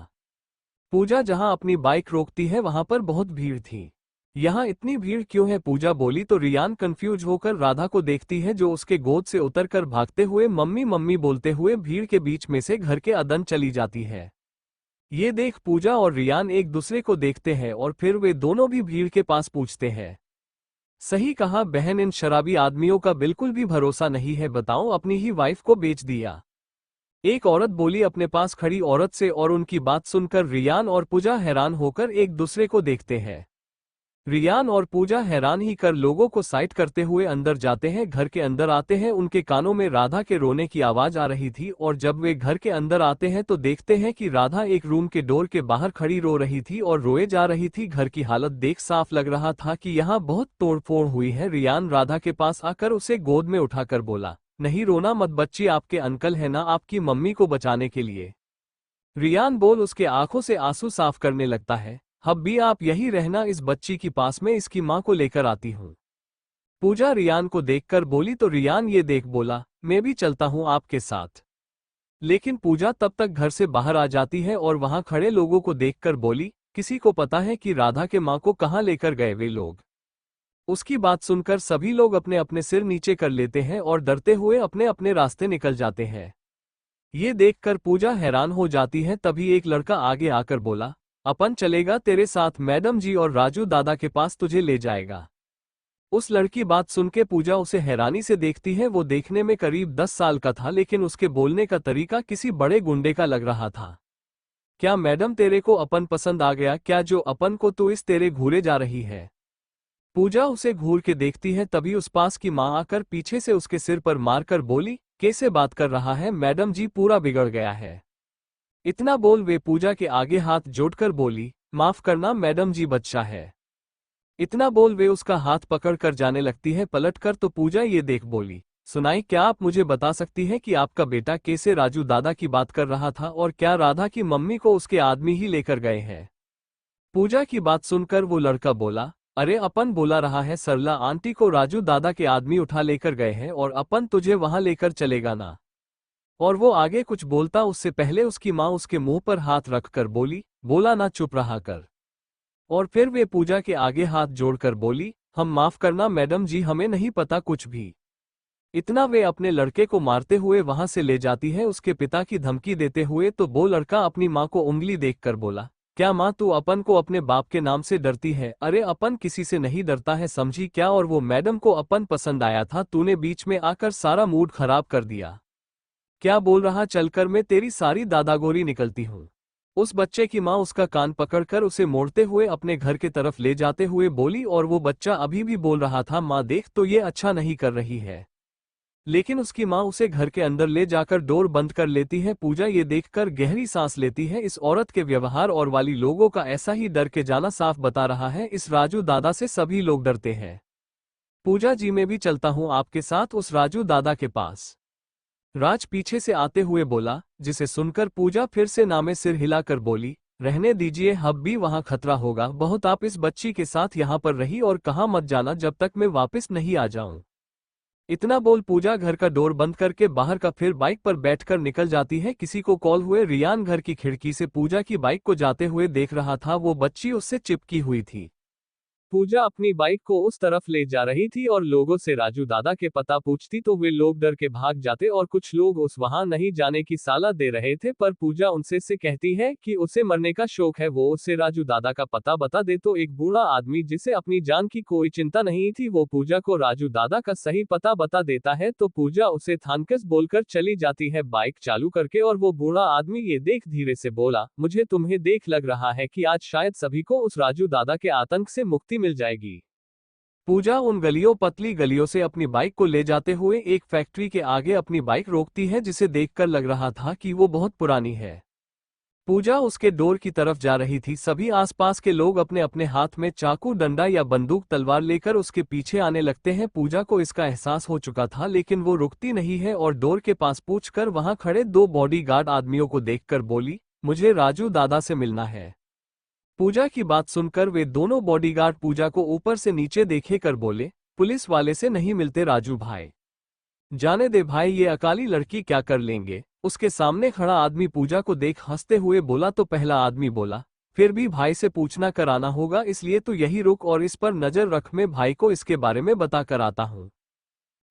पूजा जहां अपनी बाइक रोकती है वहां पर बहुत भीड़ थी। यहाँ इतनी भीड़ क्यों है? पूजा बोली तो रियान कंफ्यूज होकर राधा को देखती है जो उसके गोद से उतरकर भागते हुए मम्मी मम्मी बोलते हुए भीड़ के बीच में से घर के अंदर चली जाती है। ये देख पूजा और रियान एक दूसरे को देखते हैं और फिर वे दोनों भी भीड़ के पास पूछते हैं, सही कहा बहन, इन शराबी आदमियों का बिल्कुल भी भरोसा नहीं है, बताओ अपनी ही वाइफ को बेच दिया। एक औरत बोली अपने पास खड़ी औरत से और उनकी बात सुनकर रियान और पूजा हैरान होकर एक दूसरे को देखते हैं। रियान और पूजा हैरान ही कर लोगों को साइड करते हुए अंदर जाते हैं। घर के अंदर आते हैं, उनके कानों में राधा के रोने की आवाज आ रही थी और जब वे घर के अंदर आते हैं तो देखते हैं कि राधा एक रूम के डोर के बाहर खड़ी रो रही थी और रोए जा रही थी। घर की हालत देख साफ लग रहा था कि यहाँ बहुत तोड़फोड़ हुई है। रियान राधा के पास आकर उसे गोद में उठाकर बोला, नहीं रोना मत बच्ची, आपके अंकल है ना आपकी मम्मी को बचाने के लिए। रियान बोल उसके आंखों से आंसू साफ करने लगता है। हब्बी आप यही रहना, इस बच्ची के पास में इसकी माँ को लेकर आती हूँ। पूजा रियान को देखकर बोली तो रियान ये देख बोला, मैं भी चलता हूँ आपके साथ। लेकिन पूजा तब तक घर से बाहर आ जाती है और वहां खड़े लोगों को देखकर बोली, किसी को पता है कि राधा के माँ को कहाँ लेकर गए वे लोग? उसकी बात सुनकर सभी लोग अपने अपने सिर नीचे कर लेते हैं और डरते हुए अपने अपने रास्ते निकल जाते हैं। ये देखकर पूजा हैरान हो जाती है। तभी एक लड़का आगे आकर बोला, अपन चलेगा तेरे साथ, मैडम जी और राजू दादा के पास तुझे ले जाएगा। उस लड़की बात सुन के पूजा उसे हैरानी से देखती है। वो देखने में करीब 10 साल का था, लेकिन उसके बोलने का तरीका किसी बड़े गुंडे का लग रहा था। क्या मैडम तेरे को अपन पसंद आ गया क्या, जो अपन को तू इस तेरे घूरे जा रही है? पूजा उसे घूर के देखती है। तभी उस पास की माँ आकर पीछे से उसके सिर पर मारकर बोली, कैसे बात कर रहा है, मैडम जी पूरा बिगड़ गया है। इतना बोल वे पूजा के आगे हाथ जोड़कर बोली, माफ करना मैडम जी, बच्चा है। इतना बोल वे उसका हाथ पकड़कर जाने लगती है। पलटकर तो पूजा ये देख बोली, सुनाई, क्या आप मुझे बता सकती हैं कि आपका बेटा कैसे राजू दादा की बात कर रहा था और क्या राधा की मम्मी को उसके आदमी ही लेकर गए हैं? पूजा की बात सुनकर वो लड़का बोला, अरे अपन बोला रहा है सरला आंटी को राजू दादा के आदमी उठा लेकर गए हैं और अपन तुझे वहां लेकर चलेगा ना। और वो आगे कुछ बोलता उससे पहले उसकी माँ उसके मुंह पर हाथ रखकर बोली, बोला ना, चुप रहा कर। और फिर वे पूजा के आगे हाथ जोड़कर बोली, हम माफ करना मैडम जी, हमें नहीं पता कुछ भी। इतना वे अपने लड़के को मारते हुए वहां से ले जाती है, उसके पिता की धमकी देते हुए। तो वो लड़का अपनी माँ को उंगली देखकर बोला, क्या माँ तू अपन को अपने बाप के नाम से डरती है? अरे अपन किसी से नहीं डरता है, समझी क्या? और वो मैडम को अपन पसंद आया था, तूने बीच में आकर सारा मूड खराब कर दिया। क्या बोल रहा, चलकर मैं तेरी सारी दादागोरी निकलती हूँ। उस बच्चे की माँ उसका कान पकड़कर उसे मोड़ते हुए अपने घर के तरफ ले जाते हुए बोली, और वो बच्चा अभी भी बोल रहा था, माँ देख तो ये अच्छा नहीं कर रही है। लेकिन उसकी माँ उसे घर के अंदर ले जाकर डोर बंद कर लेती है। पूजा ये देखकर गहरी सांस लेती है। इस औरत के व्यवहार और वाली लोगों का ऐसा ही डर के जाना साफ बता रहा है, इस राजू दादा से सभी लोग डरते हैं। पूजा जी, मैं भी चलता हूँ आपके साथ उस राजू दादा के पास। राज पीछे से आते हुए बोला, जिसे सुनकर पूजा फिर से नामे सिर हिलाकर बोली, रहने दीजिए, अब भी वहां खतरा होगा बहुत। आप इस बच्ची के साथ यहाँ पर रही और कहाँ मत जाना जब तक मैं वापस नहीं आ जाऊं। इतना बोल पूजा घर का डोर बंद करके बाहर का फिर बाइक पर बैठकर निकल जाती है। किसी को कॉल हुए रियान घर की खिड़की से पूजा की बाइक को जाते हुए देख रहा था। वो बच्ची उससे चिपकी हुई थी। पूजा अपनी बाइक को उस तरफ ले जा रही थी और लोगों से राजू दादा के पता पूछती तो वे लोग डर के भाग जाते और कुछ लोग उस वहां नहीं जाने की सलाह दे रहे थे। पर पूजा उनसे से कहती है कि उसे मरने का शौक है, वो उसे राजू दादा का पता बता दे। तो एक बूढ़ा आदमी जिसे अपनी जान की कोई चिंता नहीं थी, वो पूजा को राजू दादा का सही पता बता देता है। तो पूजा उसे थानकस बोलकर चली जाती है बाइक चालू करके। और वो बूढ़ा आदमी ये देख धीरे से बोला, मुझे तुम्हें देख लग रहा है कि आज शायद सभी को उस राजू दादा के आतंक से मुक्ति मिल जाएगी। पूजा उन गलियों पतली गलियों से अपनी बाइक को ले जाते हुए एक फैक्ट्री के आगे अपनी बाइक रोकती है, जिसे देखकर लग रहा था कि वो बहुत पुरानी है। पूजा उसके डोर की तरफ जा रही थी। सभी आसपास के लोग अपने अपने हाथ में चाकू, डंडा या बंदूक तलवार लेकर उसके पीछे आने लगते हैं। पूजा को इसका एहसास हो चुका था, लेकिन वो रुकती नहीं है और डोर के पास पूछकर वहां खड़े 2 बॉडीगार्ड आदमियों को देखकर बोली, मुझे राजू दादा से मिलना है। पूजा की बात सुनकर वे दोनों बॉडीगार्ड पूजा को ऊपर से नीचे देखे कर बोले, पुलिस वाले से नहीं मिलते राजू भाई, जाने दे भाई, ये अकाली लड़की क्या कर लेंगे। उसके सामने खड़ा आदमी पूजा को देख हंसते हुए बोला। तो पहला आदमी बोला, फिर भी भाई से पूछना कराना होगा, इसलिए तो यही रुक और इस पर नजर रख, मैं भाई को इसके बारे में बता कर आता हूँ।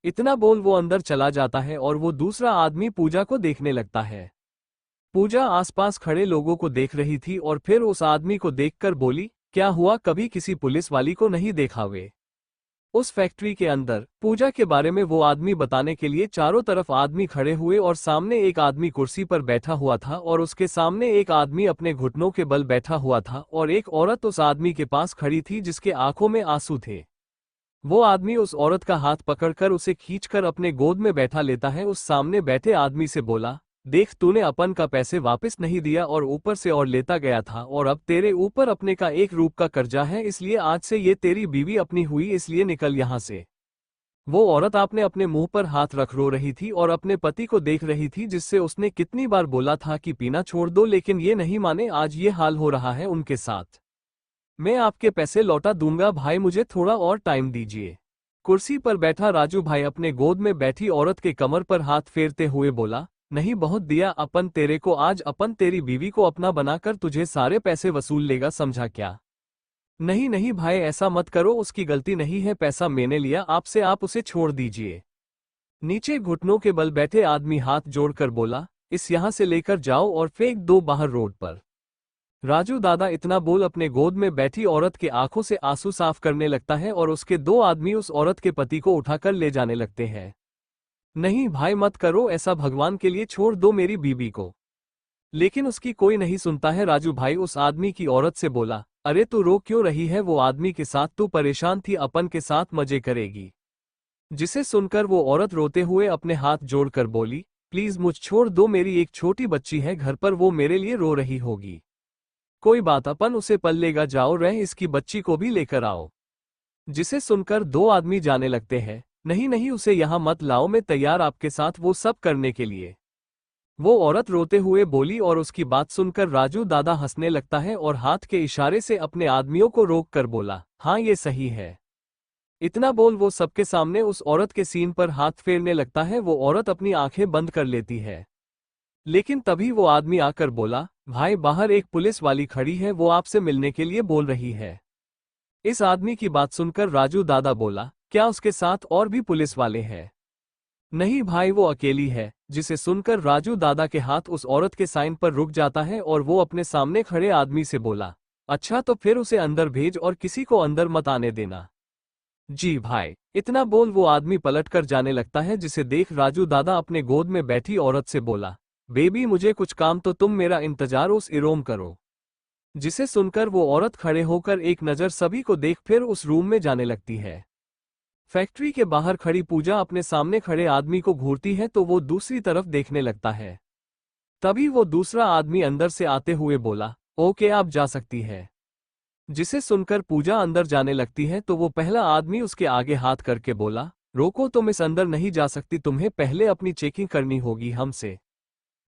इतना बोल वो अंदर चला जाता है और वो दूसरा आदमी पूजा को देखने लगता है। पूजा आसपास खड़े लोगों को देख रही थी और फिर उस आदमी को देखकर बोली, क्या हुआ, कभी किसी पुलिस वाली को नहीं देखा वे? उस फैक्ट्री के अंदर पूजा के बारे में वो आदमी बताने के लिए चारों तरफ आदमी खड़े हुए और सामने एक आदमी कुर्सी पर बैठा हुआ था और उसके सामने एक आदमी अपने घुटनों के बल बैठा हुआ था और एक औरत उस आदमी के पास खड़ी थी जिसके आंखों में आंसू थे। वो आदमी उस औरत का हाथ पकड़कर उसे खींचकर अपने गोद में बैठा लेता है। उस सामने बैठे आदमी से बोला, देख तूने अपन का पैसे वापस नहीं दिया और ऊपर से और लेता गया था, और अब तेरे ऊपर अपने का एक रूप का कर्जा है, इसलिए आज से ये तेरी बीवी अपनी हुई, इसलिए निकल यहाँ से। वो औरत आपने अपने मुंह पर हाथ रख रो रही थी और अपने पति को देख रही थी, जिससे उसने कितनी बार बोला था कि पीना छोड़ दो, लेकिन ये नहीं माने। आज ये हाल हो रहा है उनके साथ। मैं आपके पैसे लौटा दूंगा भाई, मुझे थोड़ा और टाइम दीजिए। कुर्सी पर बैठा राजू भाई अपने गोद में बैठी औरत के कमर पर हाथ फेरते हुए बोला, नहीं बहुत दिया अपन तेरे को, आज अपन तेरी बीवी को अपना बनाकर तुझे सारे पैसे वसूल लेगा, समझा क्या? नहीं नहीं भाई ऐसा मत करो, उसकी गलती नहीं है, पैसा मैंने लिया आपसे, आप उसे छोड़ दीजिए। नीचे घुटनों के बल बैठे आदमी हाथ जोड़कर बोला, इस यहां से लेकर जाओ और फेंक दो बाहर रोड पर। राजू दादा इतना बोल अपने गोद में बैठी औरत के आंखों से आंसू साफ करने लगता है और उसके दो आदमी उस औरत के पति को उठाकर ले जाने लगते हैं। नहीं भाई मत करो ऐसा, भगवान के लिए छोड़ दो मेरी बीबी को। लेकिन उसकी कोई नहीं सुनता है। राजू भाई उस आदमी की औरत से बोला, अरे तू रो क्यों रही है, वो आदमी के साथ तू परेशान थी, अपन के साथ मजे करेगी। जिसे सुनकर वो औरत रोते हुए अपने हाथ जोड़कर बोली, प्लीज मुझ छोड़ दो, मेरी एक छोटी बच्ची है घर पर, वो मेरे लिए रो रही होगी। कोई बात, अपन उसे पल लेगा, जाओ रह इसकी बच्ची को भी लेकर आओ। जिसे सुनकर दो आदमी जाने लगते हैं, नहीं नहीं उसे यहां मत लाओ, मैं तैयार आपके साथ वो सब करने के लिए। वो औरत रोते हुए बोली और उसकी बात सुनकर राजू दादा हंसने लगता है और हाथ के इशारे से अपने आदमियों को रोक कर बोला, हाँ ये सही है। इतना बोल वो सबके सामने उस औरत के सीन पर हाथ फेरने लगता है। वो औरत अपनी आंखें बंद कर लेती है। लेकिन तभी वो आदमी आकर बोला, भाई बाहर एक पुलिस वाली खड़ी है, वो आपसे मिलने के लिए बोल रही है। इस आदमी की बात सुनकर राजू दादा बोला, क्या उसके साथ और भी पुलिस वाले हैं? नहीं भाई वो अकेली है। जिसे सुनकर राजू दादा के हाथ उस औरत के साइन पर रुक जाता है और वो अपने सामने खड़े आदमी से बोला, अच्छा तो फिर उसे अंदर भेज और किसी को अंदर मत आने देना। जी भाई। इतना बोल वो आदमी पलटकर जाने लगता है। जिसे देख राजू दादा अपने गोद में बैठी औरत से बोला, बेबी मुझे कुछ काम, तो तुम मेरा इंतजार उस इरोम करो। जिसे सुनकर वो औरत खड़े होकर एक नज़र सभी को देख फिर उस रूम में जाने लगती है। फैक्ट्री के बाहर खड़ी पूजा अपने सामने खड़े आदमी को घूरती है तो वो दूसरी तरफ देखने लगता है। तभी वो दूसरा आदमी अंदर से आते हुए बोला, ओके आप जा सकती है। जिसे सुनकर पूजा अंदर जाने लगती है तो वो पहला आदमी उसके आगे हाथ करके बोला, रोको तुम इस अंदर नहीं जा सकती, तुम्हें पहले अपनी चेकिंग करनी होगी हमसे।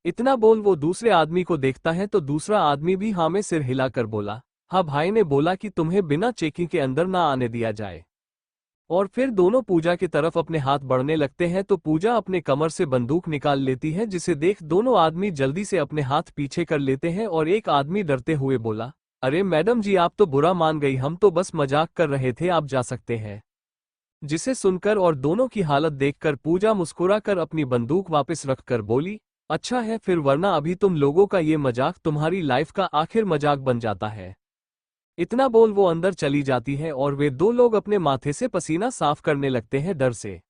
इतना बोल वो दूसरे आदमी को देखता है तो दूसरा आदमी भी हाँ में सिर हिलाकर बोला, हाँ भाई ने बोला कि तुम्हें बिना चेकिंग के अंदर ना आने दिया जाए। और फिर दोनों पूजा की तरफ अपने हाथ बढ़ने लगते हैं तो पूजा अपने कमर से बंदूक निकाल लेती है। जिसे देख दोनों आदमी जल्दी से अपने हाथ पीछे कर लेते हैं और एक आदमी डरते हुए बोला, अरे मैडम जी आप तो बुरा मान गई, हम तो बस मजाक कर रहे थे, आप जा सकते हैं। जिसे सुनकर और दोनों की हालत देखकर पूजा मुस्कुराकर अपनी बंदूक वापस रखकर बोली, अच्छा है फिर, वरना अभी तुम लोगों का ये मजाक तुम्हारी लाइफ का आखिर मजाक बन जाता है। इतना बोल वो अंदर चली जाती है और वे दो लोग अपने माथे से पसीना साफ करने लगते हैं। डर से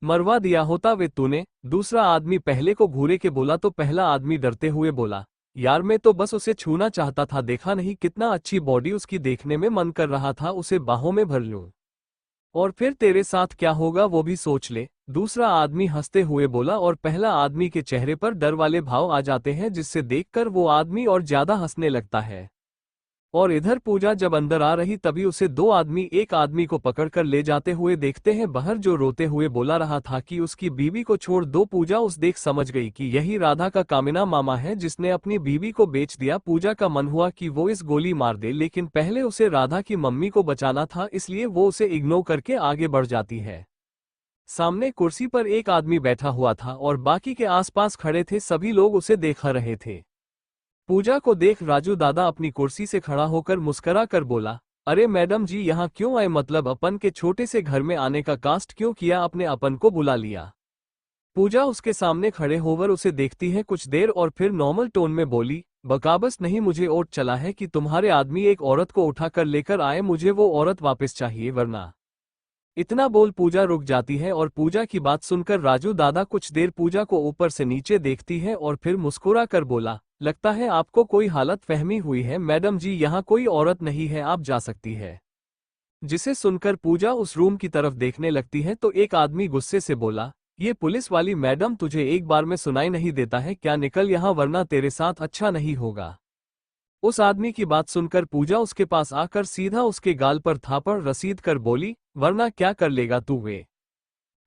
मरवा दिया होता वे तूने, दूसरा आदमी पहले को घूरे के बोला तो पहला आदमी डरते हुए बोला, यार मैं तो बस उसे छूना चाहता था, देखा नहीं कितना अच्छी बॉडी उसकी, देखने में मन कर रहा था उसे बाहों में भर लूं। और फिर तेरे साथ क्या होगा वो भी सोच ले। दूसरा आदमी हंसते हुए बोला और पहला आदमी के चेहरे पर डर वाले भाव आ जाते हैं जिससे देखकर वो आदमी और ज्यादा हंसने लगता है। और इधर पूजा जब अंदर आ रही तभी उसे दो आदमी एक आदमी को पकड़कर ले जाते हुए देखते हैं बाहर, जो रोते हुए बोला रहा था कि उसकी बीवी को छोड़ दो। पूजा उस देख समझ गई कि यही राधा का कामिना मामा है जिसने अपनी बीवी को बेच दिया। पूजा का मन हुआ कि वो इस गोली मार दे, लेकिन पहले उसे राधा की मम्मी को बचाना था, इसलिए वो उसे इग्नोर करके आगे बढ़ जाती है। सामने कुर्सी पर एक आदमी बैठा हुआ था और बाकी के आसपास खड़े थे, सभी लोग उसे देखा रहे थे। पूजा को देख राजू दादा अपनी कुर्सी से खड़ा होकर मुस्करा कर बोला, अरे मैडम जी यहाँ क्यों आए, मतलब अपन के छोटे से घर में आने का कास्ट क्यों किया, अपने अपन को बुला लिया। पूजा उसके सामने खड़े होकर उसे देखती है कुछ देर और फिर नॉर्मल टोन में बोली, बकाबस नहीं, मुझे ओट चला है कि तुम्हारे आदमी एक औरत को उठा कर लेकर आए, मुझे वो औरत वापस चाहिए वरना। इतना बोल पूजा रुक जाती है और पूजा की बात सुनकर राजू दादा कुछ देर पूजा को ऊपर से नीचे देखती है और फिर मुस्कुरा कर बोला, लगता है आपको कोई हालत फहमी हुई है मैडम जी, यहाँ कोई औरत नहीं है, आप जा सकती है। जिसे सुनकर पूजा उस रूम की तरफ देखने लगती है तो एक आदमी गुस्से से बोला, ये पुलिस वाली मैडम तुझे एक बार में सुनाई नहीं देता है क्या, निकल यहाँ वरना तेरे साथ अच्छा नहीं होगा। उस आदमी की बात सुनकर पूजा उसके पास आकर सीधा उसके गाल पर थापड़ रसीद कर बोली, वरना क्या कर लेगा तू वे।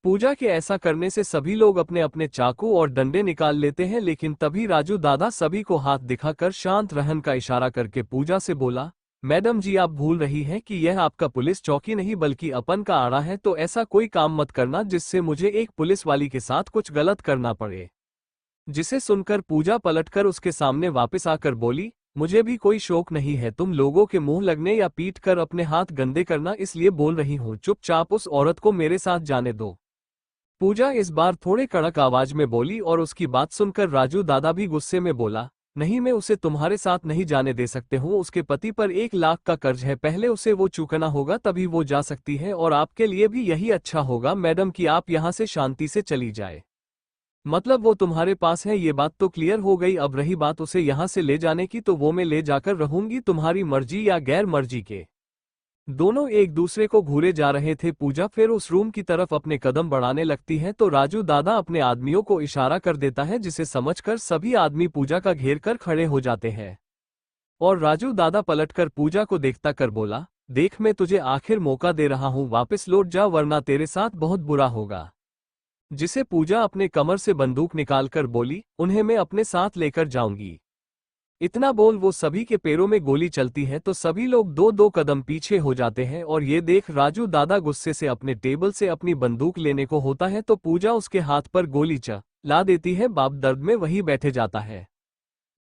पूजा के ऐसा करने से सभी लोग अपने अपने चाकू और डंडे निकाल लेते हैं, लेकिन तभी राजू दादा सभी को हाथ दिखाकर शांत रहने का इशारा करके पूजा से बोला, मैडम जी, आप भूल रही हैं कि यह आपका पुलिस चौकी नहीं बल्कि अपन का आड़ा है, तो ऐसा कोई काम मत करना जिससे मुझे एक पुलिस वाली के साथ कुछ गलत करना पड़े। जिसे सुनकर पूजा पलटकर उसके सामने वापस आकर बोली, मुझे भी कोई शौक नहीं है तुम लोगों के मुंह लगने या पीट कर अपने हाथ गंदे करना, इसलिए बोल रही हूँ, चुपचाप उस औरत को मेरे साथ जाने दो। पूजा इस बार थोड़े कड़क आवाज में बोली और उसकी बात सुनकर राजू दादा भी गुस्से में बोला, नहीं, मैं उसे तुम्हारे साथ नहीं जाने दे सकते हूँ। उसके पति पर 1 लाख का कर्ज है, पहले उसे वो चुकाना होगा तभी वो जा सकती है, और आपके लिए भी यही अच्छा होगा मैडम कि आप यहाँ से शांति से चली जाए। मतलब वो तुम्हारे पास है, ये बात तो क्लियर हो गई। अब रही बात उसे यहाँ से ले जाने की, तो वो मैं ले जाकर रहूंगी, तुम्हारी मर्जी या गैर मर्जी के। दोनों एक दूसरे को घूरे जा रहे थे। पूजा फिर उस रूम की तरफ अपने कदम बढ़ाने लगती है तो राजू दादा अपने आदमियों को इशारा कर देता है, जिसे समझकर सभी आदमी पूजा का घेर कर खड़े हो जाते हैं। और राजू दादा पलटकर पूजा को देखता कर बोला, देख, मैं तुझे आखिर मौका दे रहा हूँ, वापस लौट जा वरना तेरे साथ बहुत बुरा होगा। जिसे पूजा अपने कमर से बंदूक निकालकर बोली, उन्हें मैं अपने साथ लेकर जाऊंगी। इतना बोल वो सभी के पैरों में गोली चलती है तो सभी लोग 2-2 कदम पीछे हो जाते हैं, और ये देख राजू दादा गुस्से से अपने टेबल से अपनी बंदूक लेने को होता है तो पूजा उसके हाथ पर गोली चला देती है। बाप दर्द में वहीं बैठे जाता है।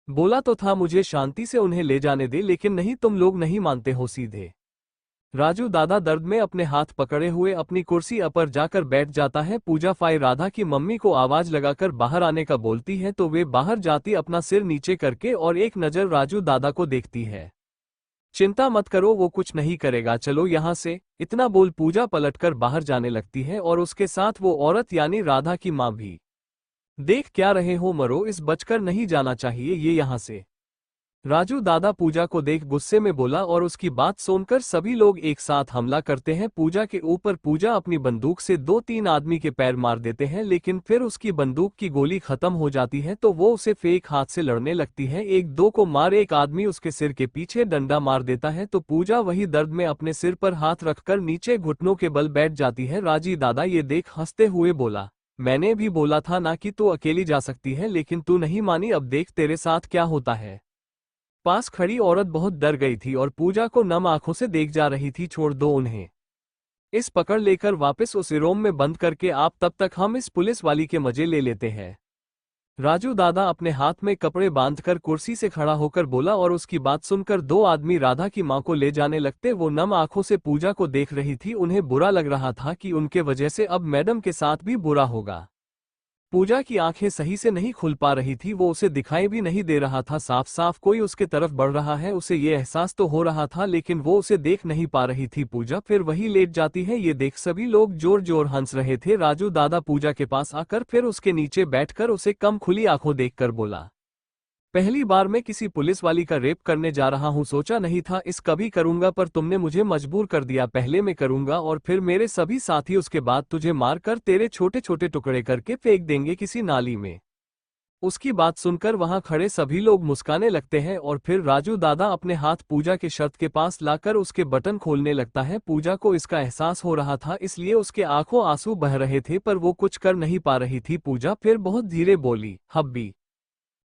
बोला तो था मुझे शांति से उन्हें ले जाने दे, लेकिन नहीं, तुम लोग नहीं मानते हो सीधे। राजू दादा दर्द में अपने हाथ पकड़े हुए अपनी कुर्सी पर जाकर बैठ जाता है। पूजा फाई राधा की मम्मी को आवाज लगाकर बाहर आने का बोलती है तो वे बाहर जाती अपना सिर नीचे करके और एक नजर राजू दादा को देखती है। चिंता मत करो, वो कुछ नहीं करेगा, चलो यहाँ से। इतना बोल पूजा पलटकर बाहर जाने लगती है और उसके साथ वो औरत यानी राधा की माँ भी। देख क्या रहे हो, मरो, इस बचकर नहीं जाना चाहिए ये यहाँ से। राजू दादा पूजा को देख गुस्से में बोला और उसकी बात सुनकर सभी लोग एक साथ हमला करते हैं पूजा के ऊपर। पूजा अपनी बंदूक से 2-3 आदमी के पैर मार देते हैं, लेकिन फिर उसकी बंदूक की गोली खत्म हो जाती है तो वो उसे फेक हाथ से लड़ने लगती है। 1-2 को मार एक आदमी उसके सिर के पीछे डंडा मार देता है तो पूजा वही दर्द में अपने सिर पर हाथ रखकर नीचे घुटनों के बल बैठ जाती है। राजी दादा ये देख हंसते हुए बोला, मैंने भी बोला था ना कि तू अकेली जा सकती है, लेकिन तू नहीं मानी, अब देख तेरे साथ क्या होता है। पास खड़ी औरत बहुत डर गई थी और पूजा को नम आंखों से देख जा रही थी। छोड़ दो उन्हें, इस पकड़ लेकर वापस उस रूम में बंद करके आप, तब तक हम इस पुलिस वाली के मजे ले लेते हैं। राजू दादा अपने हाथ में कपड़े बांधकर कुर्सी से खड़ा होकर बोला और उसकी बात सुनकर 2 आदमी राधा की मां को ले जाने लगते। वो नम आंखों से पूजा को देख रही थी, उन्हें बुरा लग रहा था कि उनके वजह से अब मैडम के साथ भी बुरा होगा। पूजा की आंखें सही से नहीं खुल पा रही थी, वो उसे दिखाई भी नहीं दे रहा था, साफ साफ कोई उसके तरफ बढ़ रहा है, उसे ये एहसास तो हो रहा था लेकिन वो उसे देख नहीं पा रही थी। पूजा फिर वही लेट जाती है। ये देख सभी लोग जोर जोर हंस रहे थे। राजू दादा पूजा के पास आकर फिर उसके नीचे बैठकर उसे कम खुली आंखों देखकर बोला, पहली बार मैं किसी पुलिस वाली का रेप करने जा रहा हूँ, सोचा नहीं था इस कभी करूंगा, पर तुमने मुझे मजबूर कर दिया। पहले मैं करूंगा और फिर मेरे सभी साथी, उसके बाद तुझे मारकर तेरे छोटे छोटे टुकड़े करके फेंक देंगे किसी नाली में। उसकी बात सुनकर वहां खड़े सभी लोग मुस्काने लगते हैं और फिर राजू दादा अपने हाथ पूजा के शर्ट के पास लाकर उसके बटन खोलने लगता है। पूजा को इसका एहसास हो रहा था, इसलिए उसके आंखों आंसू बह रहे थे, पर वो कुछ कर नहीं पा रही थी। पूजा फिर बहुत धीरे बोली, हब्बी।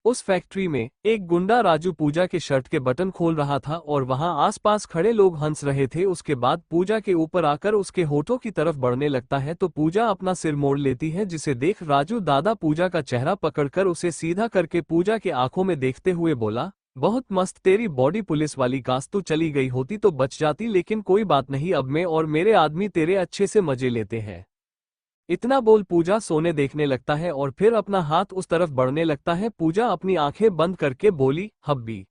उस फैक्ट्री में एक गुंडा राजू पूजा के शर्ट के बटन खोल रहा था और वहां आसपास खड़े लोग हंस रहे थे। उसके बाद पूजा के ऊपर आकर उसके होठों की तरफ बढ़ने लगता है तो पूजा अपना सिर मोड़ लेती है, जिसे देख राजू दादा पूजा का चेहरा पकड़कर उसे सीधा करके पूजा के आंखों में देखते हुए बोला, बहुत मस्त तेरी बॉडी, पुलिस वाली काश तू चली गई होती तो बच जाती, लेकिन कोई बात नहीं, अब मैं और मेरे आदमी तेरे अच्छे से मजे लेते हैं। इतना बोल पूजा सोने देखने लगता है और फिर अपना हाथ उस तरफ बढ़ने लगता है। पूजा अपनी आंखें बंद करके बोली, हब्बी।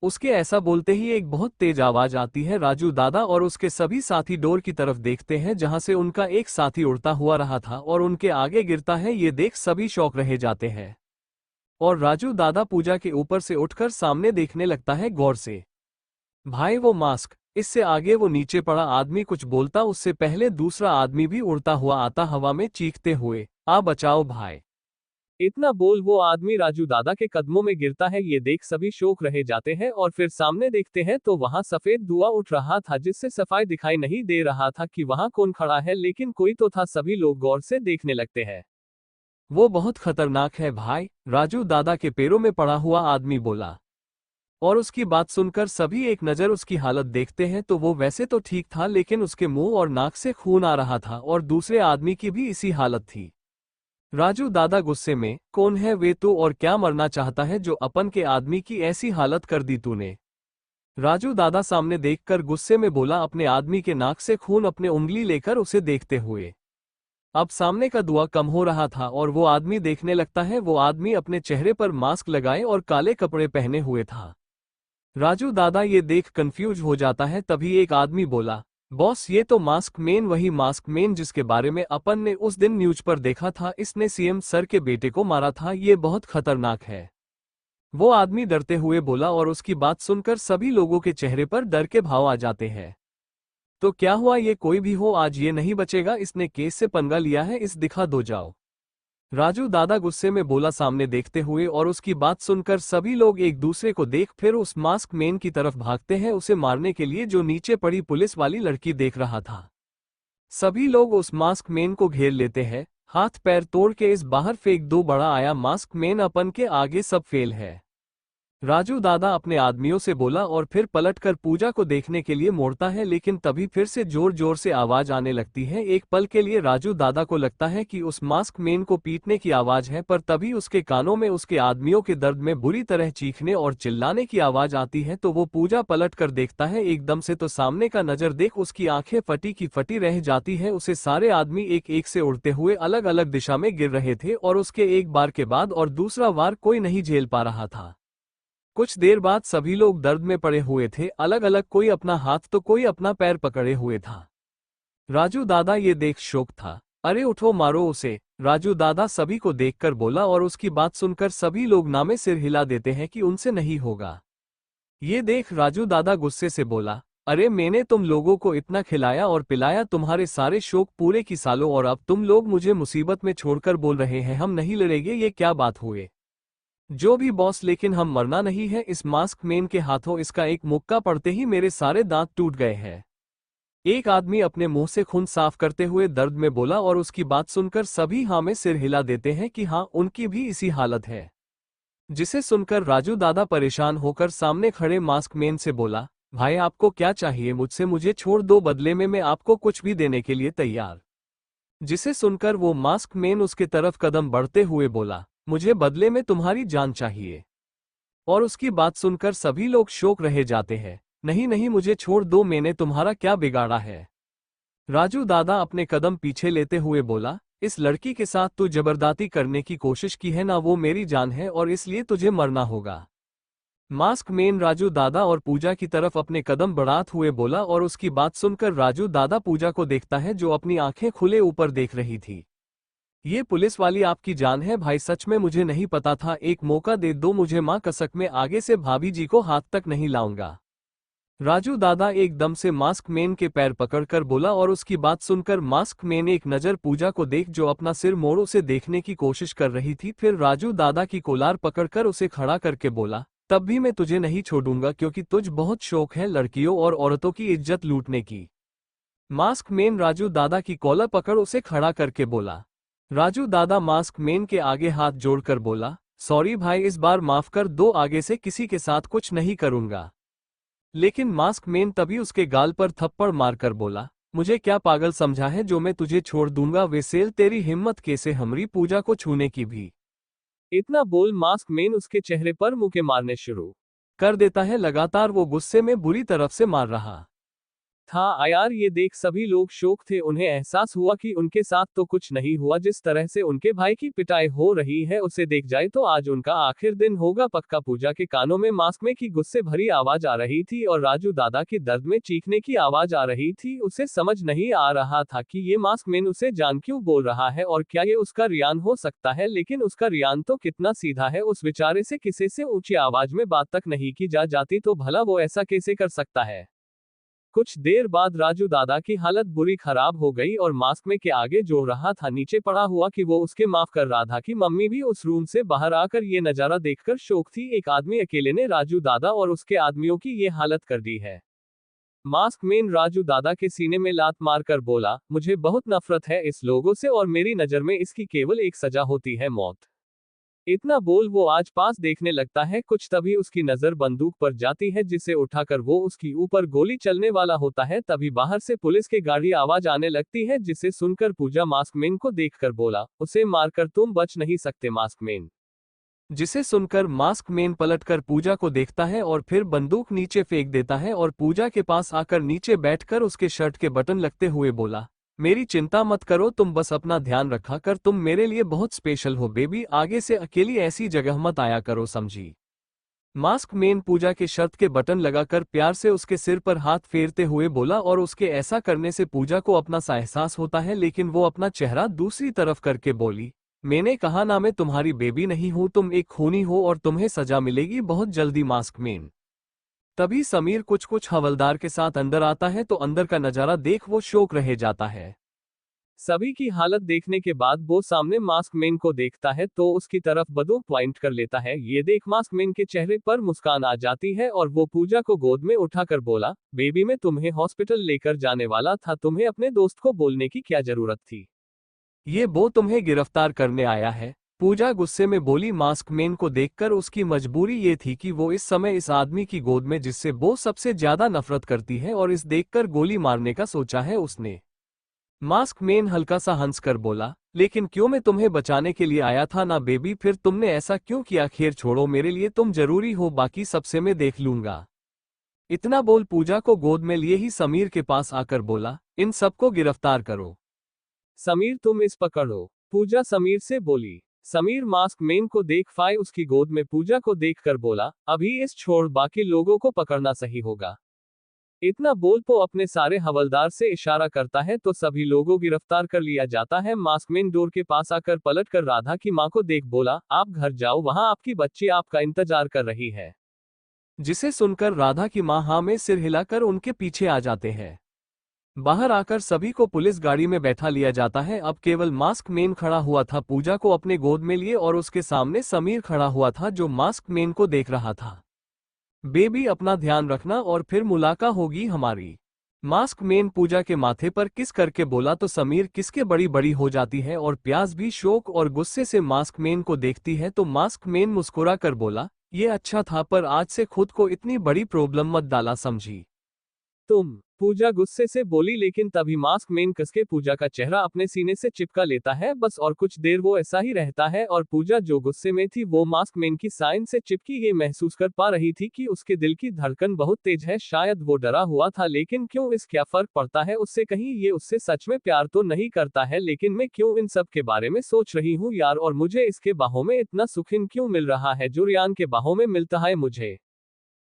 उसके ऐसा बोलते ही एक बहुत तेज आवाज आती है। राजू दादा और उसके सभी साथी डोर की तरफ देखते हैं जहां से उनका एक साथी उड़ता हुआ रहा था और उनके आगे गिरता है। ये देख सभी शौक रह जाते हैं और राजू दादा पूजा के ऊपर से उठकर सामने देखने लगता है गौर से। भाई वो मास्क, इससे आगे वो नीचे पड़ा आदमी कुछ बोलता उससे पहले दूसरा आदमी भी उड़ता हुआ आता हवा में चीखते हुए, आ बचाओ भाई। इतना बोल वो आदमी राजू दादा के कदमों में गिरता है। ये देख सभी शौक रह जाते हैं और फिर सामने देखते हैं तो वहां सफेद धुआं उठ रहा था, जिससे सफाई दिखाई नहीं दे रहा था कि वहां कौन खड़ा है, लेकिन कोई तो था। सभी लोग गौर से देखने लगते हैं। वो बहुत खतरनाक है भाई, राजू दादा के पैरों में पड़ा हुआ आदमी बोला। और उसकी बात सुनकर सभी एक नज़र उसकी हालत देखते हैं तो वो वैसे तो ठीक था, लेकिन उसके मुंह और नाक से खून आ रहा था और दूसरे आदमी की भी इसी हालत थी। राजू दादा गुस्से में, कौन है वे तू और क्या मरना चाहता है जो अपन के आदमी की ऐसी हालत कर दी तूने? राजू दादा सामने देखकर गुस्से में बोला, अपने आदमी के नाक से खून अपने उंगली लेकर उसे देखते हुए। अब सामने का धुआं कम हो रहा था और वो आदमी देखने लगता है। वो आदमी अपने चेहरे पर मास्क लगाए और काले कपड़े पहने हुए था। राजू दादा ये देख कंफ्यूज हो जाता है। तभी एक आदमी बोला, बॉस ये तो मास्क मैन, वही मास्क मैन जिसके बारे में अपन ने उस दिन न्यूज पर देखा था, इसने सीएम सर के बेटे को मारा था, ये बहुत खतरनाक है। वो आदमी डरते हुए बोला और उसकी बात सुनकर सभी लोगों के चेहरे पर डर के भाव आ जाते हैं। तो क्या हुआ, ये कोई भी हो आज ये नहीं बचेगा, इसने केस से पंगा लिया है, इस दिखा दो जाओ। राजू दादा गुस्से में बोला सामने देखते हुए। और उसकी बात सुनकर सभी लोग एक दूसरे को देख फिर उस मास्क मैन की तरफ भागते हैं उसे मारने के लिए, जो नीचे पड़ी पुलिस वाली लड़की देख रहा था। सभी लोग उस मास्क मैन को घेर लेते हैं, हाथ पैर तोड़ के इस बाहर फेंक दो, बड़ा आया मास्क मैन, अपन के आगे सब फेल है। राजू दादा अपने आदमियों से बोला और फिर पलटकर पूजा को देखने के लिए मोड़ता है, लेकिन तभी फिर से जोर जोर से आवाज आने लगती है। एक पल के लिए राजू दादा को लगता है कि उस मास्क मैन को पीटने की आवाज है, पर तभी उसके कानों में उसके आदमियों के दर्द में बुरी तरह चीखने और चिल्लाने की आवाज आती है। तो वो पूजा पलट कर देखता है एकदम से, तो सामने का नजर देख उसकी आंखें फटी की फटी रह जाती है। उसे सारे आदमी एक एक से उड़ते हुए अलग अलग दिशा में गिर रहे थे और उसके एक बार के बाद और दूसरा वार कोई नहीं झेल पा रहा था। कुछ देर बाद सभी लोग दर्द में पड़े हुए थे, अलग अलग, कोई अपना हाथ तो कोई अपना पैर पकड़े हुए था। राजू दादा ये देख शौक था, अरे उठो मारो उसे, राजू दादा सभी को देखकर बोला। और उसकी बात सुनकर सभी लोग नामे सिर हिला देते हैं कि उनसे नहीं होगा। ये देख राजू दादा गुस्से से बोला, अरे मैंने तुम लोगों को इतना खिलाया और पिलाया, तुम्हारे सारे शौक पूरे की सालों, और अब तुम लोग मुझे मुसीबत में छोड़कर बोल रहे हैं हम नहीं लड़ेंगे, ये क्या बात हुए? जो भी बॉस, लेकिन हम मरना नहीं है। इस मास्क मैन के हाथों इसका एक मुक्का पड़ते ही मेरे सारे दांत टूट गए हैं। एक आदमी अपने मुंह से खून साफ करते हुए दर्द में बोला। और उसकी बात सुनकर सभी हाँ में सिर हिला देते हैं कि हाँ उनकी भी इसी हालत है। जिसे सुनकर राजू दादा परेशान होकर सामने खड़े मास्क मैन से बोला, भाई आपको क्या चाहिए मुझसे, मुझे छोड़ दो, बदले में मैं आपको कुछ भी देने के लिए तैयार। जिसे सुनकर वो मास्क मैन उसके तरफ कदम बढ़ते हुए बोला, मुझे बदले में तुम्हारी जान चाहिए। और उसकी बात सुनकर सभी लोग शौक रह जाते हैं, नहीं नहीं मुझे छोड़ दो, मैंने तुम्हारा क्या बिगाड़ा है? राजू दादा अपने कदम पीछे लेते हुए बोला, इस लड़की के साथ तू जबरदस्ती करने की कोशिश की है ना, वो मेरी जान है और इसलिए तुझे मरना होगा। मास्क मैन राजू दादा और पूजा की तरफ अपने कदम बढ़ाते हुए बोला। और उसकी बात सुनकर राजू दादा पूजा को देखता है जो अपनी आंखें खुले ऊपर देख रही थी। ये पुलिस वाली आपकी जान है भाई, सच में मुझे नहीं पता था, एक मौका दे दो मुझे, मां कसक में आगे से भाभी जी को हाथ तक नहीं लाऊंगा। राजू दादा एकदम से मास्क मैन के पैर पकड़कर बोला। और उसकी बात सुनकर मास्क मैन एक नज़र पूजा को देख जो अपना सिर मोड़ उसे देखने की कोशिश कर रही थी, फिर राजू दादा की कोलार पकड़कर उसे खड़ा करके बोला, तब भी मैं तुझे नहीं छोड़ूंगा क्योंकि तुझ बहुत शौक है लड़कियों और औरतों की इज्जत लूटने की। मास्क मैन राजू दादा की कॉलर पकड़ उसे खड़ा करके बोला। राजू दादा मास्क मैन के आगे हाथ जोड़कर बोला, सॉरी भाई, इस बार माफ कर दो, आगे से किसी के साथ कुछ नहीं करूंगा। लेकिन मास्क मैन तभी उसके गाल पर थप्पड़ मारकर बोला, मुझे क्या पागल समझा है जो मैं तुझे छोड़ दूंगा? वेसेल तेरी हिम्मत कैसे हमारी पूजा को छूने की भी? इतना बोल मास्क मैन उसके चेहरे पर मुक्के मारने शुरू कर देता है। लगातार वो गुस्से में बुरी तरफ से मार रहा था। यार ये देख सभी लोग शौक थे, उन्हें एहसास हुआ कि उनके साथ तो कुछ नहीं हुआ, जिस तरह से उनके भाई की पिटाई हो रही है उसे देख जाए तो आज उनका आखिर दिन होगा पक्का। पूजा के कानों में मास्क में की गुस्से भरी आवाज आ रही थी और राजू दादा के दर्द में चीखने की आवाज आ रही थी। उसे समझ नहीं आ रहा था कि ये मास्क मैन उसे जान क्यों बोल रहा है और क्या ये उसका रियान हो सकता है, लेकिन उसका रियान तो कितना सीधा है, उस बेचारे से किसी से ऊंची आवाज में बात तक नहीं की जा जाती, तो भला वो ऐसा कैसे कर सकता है? कुछ देर बाद राजू दादा की हालत बुरी खराब हो गई और मास्क में के आगे जो रहा था नीचे पड़ा हुआ कि वो उसके माफ कर रहा था कि मम्मी भी उस रूम से बाहर आकर ये नजारा देखकर शौक थी। एक आदमी अकेले ने राजू दादा और उसके आदमियों की ये हालत कर दी है। मास्क मैन राजू दादा के सीने में लात मारकर बोला, मुझे बहुत नफरत है इस लोगों से और मेरी नजर में इसकी केवल एक सजा होती है, मौत। इतना बोल वो आज पास देखने लगता है कुछ, तभी उसकी नजर बंदूक पर जाती है जिसे उठाकर वो उसकी ऊपर गोली चलने वाला होता है। तभी बाहर से पुलिस की गाड़ी आवाज आने लगती है, जिसे सुनकर पूजा मास्कमैन को देखकर बोला, उसे मारकर तुम बच नहीं सकते मास्कमैन। जिसे सुनकर मास्कमैन पलटकर पूजा को देखता है और फिर बंदूक नीचे फेंक देता है और पूजा के पास आकर नीचे बैठकर उसके शर्ट के बटन लगते हुए बोला, मेरी चिंता मत करो, तुम बस अपना ध्यान रखा कर, तुम मेरे लिए बहुत स्पेशल हो बेबी, आगे से अकेली ऐसी जगह मत आया करो, समझी। मास्कमैन पूजा के शर्ट के बटन लगाकर प्यार से उसके सिर पर हाथ फेरते हुए बोला और उसके ऐसा करने से पूजा को अपना सा एहसास होता है, लेकिन वो अपना चेहरा दूसरी तरफ करके बोली, मैंने कहा ना मैं तुम्हारी बेबी नहीं हूं, तुम एक खूनी हो और तुम्हें सजा मिलेगी बहुत जल्दी मास्कमैन। तभी समीर कुछ कुछ हवलदार के साथ अंदर आता है तो अंदर का नजारा देख वो शौक रह जाता है। सभी की हालत देखने के बाद वो सामने मास्कमैन को देखता है तो उसकी तरफ बंदूक पॉइंट कर लेता है। ये देख मास्कमैन के चेहरे पर मुस्कान आ जाती है और वो पूजा को गोद में उठाकर बोला, बेबी मैं तुम्हें हॉस्पिटल लेकर जाने वाला था, तुम्हें अपने दोस्त को बोलने की क्या जरूरत थी, ये वो तुम्हें गिरफ्तार करने आया है। पूजा गुस्से में बोली। मास्कमैन को देखकर उसकी मजबूरी ये थी कि वो इस समय इस आदमी की गोद में जिससे वो सबसे ज्यादा नफरत करती है और इस देखकर गोली मारने का सोचा है उसने। मास्कमैन हल्का सा हंसकर बोला, लेकिन क्यों, मैं तुम्हें बचाने के लिए आया था ना बेबी, फिर तुमने ऐसा क्यों किया, खैर छोड़ो, मेरे लिए तुम जरूरी हो, बाकी सबसे मैं देख लूंगा। इतना बोल पूजा को गोद में लिए ही समीर के पास आकर बोला, इन सबको गिरफ्तार करो। समीर तुम इस पकड़ो, पूजा समीर से बोली। समीर मास्कमैन को देख पाए उसकी गोद में पूजा को देखकर बोला, अभी इस छोड़, बाकी लोगों को पकड़ना सही होगा। इतना बोल वो अपने सारे हवलदार से इशारा करता है तो सभी लोगों गिरफ्तार कर लिया जाता है। मास्कमैन डोर के पास आकर पलट कर राधा की मां को देख बोला, आप घर जाओ, वहां आपकी बच्ची आपका इंतजार कर रही है। जिसे सुनकर राधा की मां हाँ में सिर हिलाकर उनके पीछे आ जाते हैं। बाहर आकर सभी को पुलिस गाड़ी में बैठा लिया जाता है। अब केवल मास्कमैन खड़ा हुआ था पूजा को अपने गोद में लिए और उसके सामने समीर खड़ा हुआ था जो मास्कमैन को देख रहा था। बेबी अपना ध्यान रखना और फिर मुलाकात होगी हमारी। मास्कमैन पूजा के माथे पर किस करके बोला तो समीर किसके बड़ी बड़ी हो जाती है और प्याज भी शौक और गुस्से से मास्कमैन को देखती है तो मास्कमैन मुस्कुरा कर बोला, ये अच्छा था, पर आज से खुद को इतनी बड़ी प्रॉब्लम मत डाला, समझी तुम। पूजा गुस्से से बोली, लेकिन तभी मास्कमैन कसके पूजा का चेहरा अपने सीने से चिपका लेता है बस, और कुछ देर वो ऐसा ही रहता है और पूजा जो गुस्से में थी वो मास्कमैन की साइन से चिपकी ये महसूस कर पा रही थी कि उसके दिल की धड़कन बहुत तेज है। शायद वो डरा हुआ था, लेकिन क्यों, इस क्या फर्क पड़ता है उससे, कहीं ये उससे सच में प्यार तो नहीं करता है, लेकिन मैं क्यों इन सब के बारे में सोच रही हूँ यार, और मुझे इसके बाहों में इतना सुकून क्यों मिल रहा है जो रियान के बाहों में मिलता है मुझे।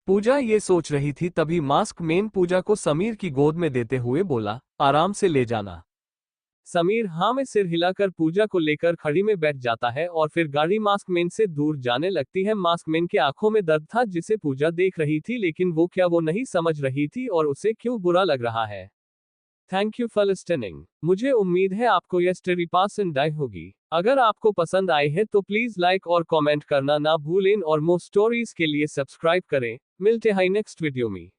पूजा ये सोच रही थी तभी मास्कमैन पूजा को समीर की गोद में देते हुए बोला, आराम से ले जाना। समीर हाँ में सिर हिलाकर पूजा को लेकर खड़ी में बैठ जाता है और फिर गाड़ी मास्कमैन से दूर जाने लगती है। मास्कमैन के आंखों में दर्द था जिसे पूजा देख रही थी, लेकिन वो क्या वो नहीं समझ रही थी और उसे क्यों बुरा लग रहा है। Thank you for listening. मुझे उम्मीद है आपको यह स्टोरी पसंद आई होगी। अगर आपको पसंद आई है तो प्लीज लाइक और कमेंट करना ना भूलें और मोर स्टोरीज के लिए सब्सक्राइब करें। मिलते हैं नेक्स्ट वीडियो में।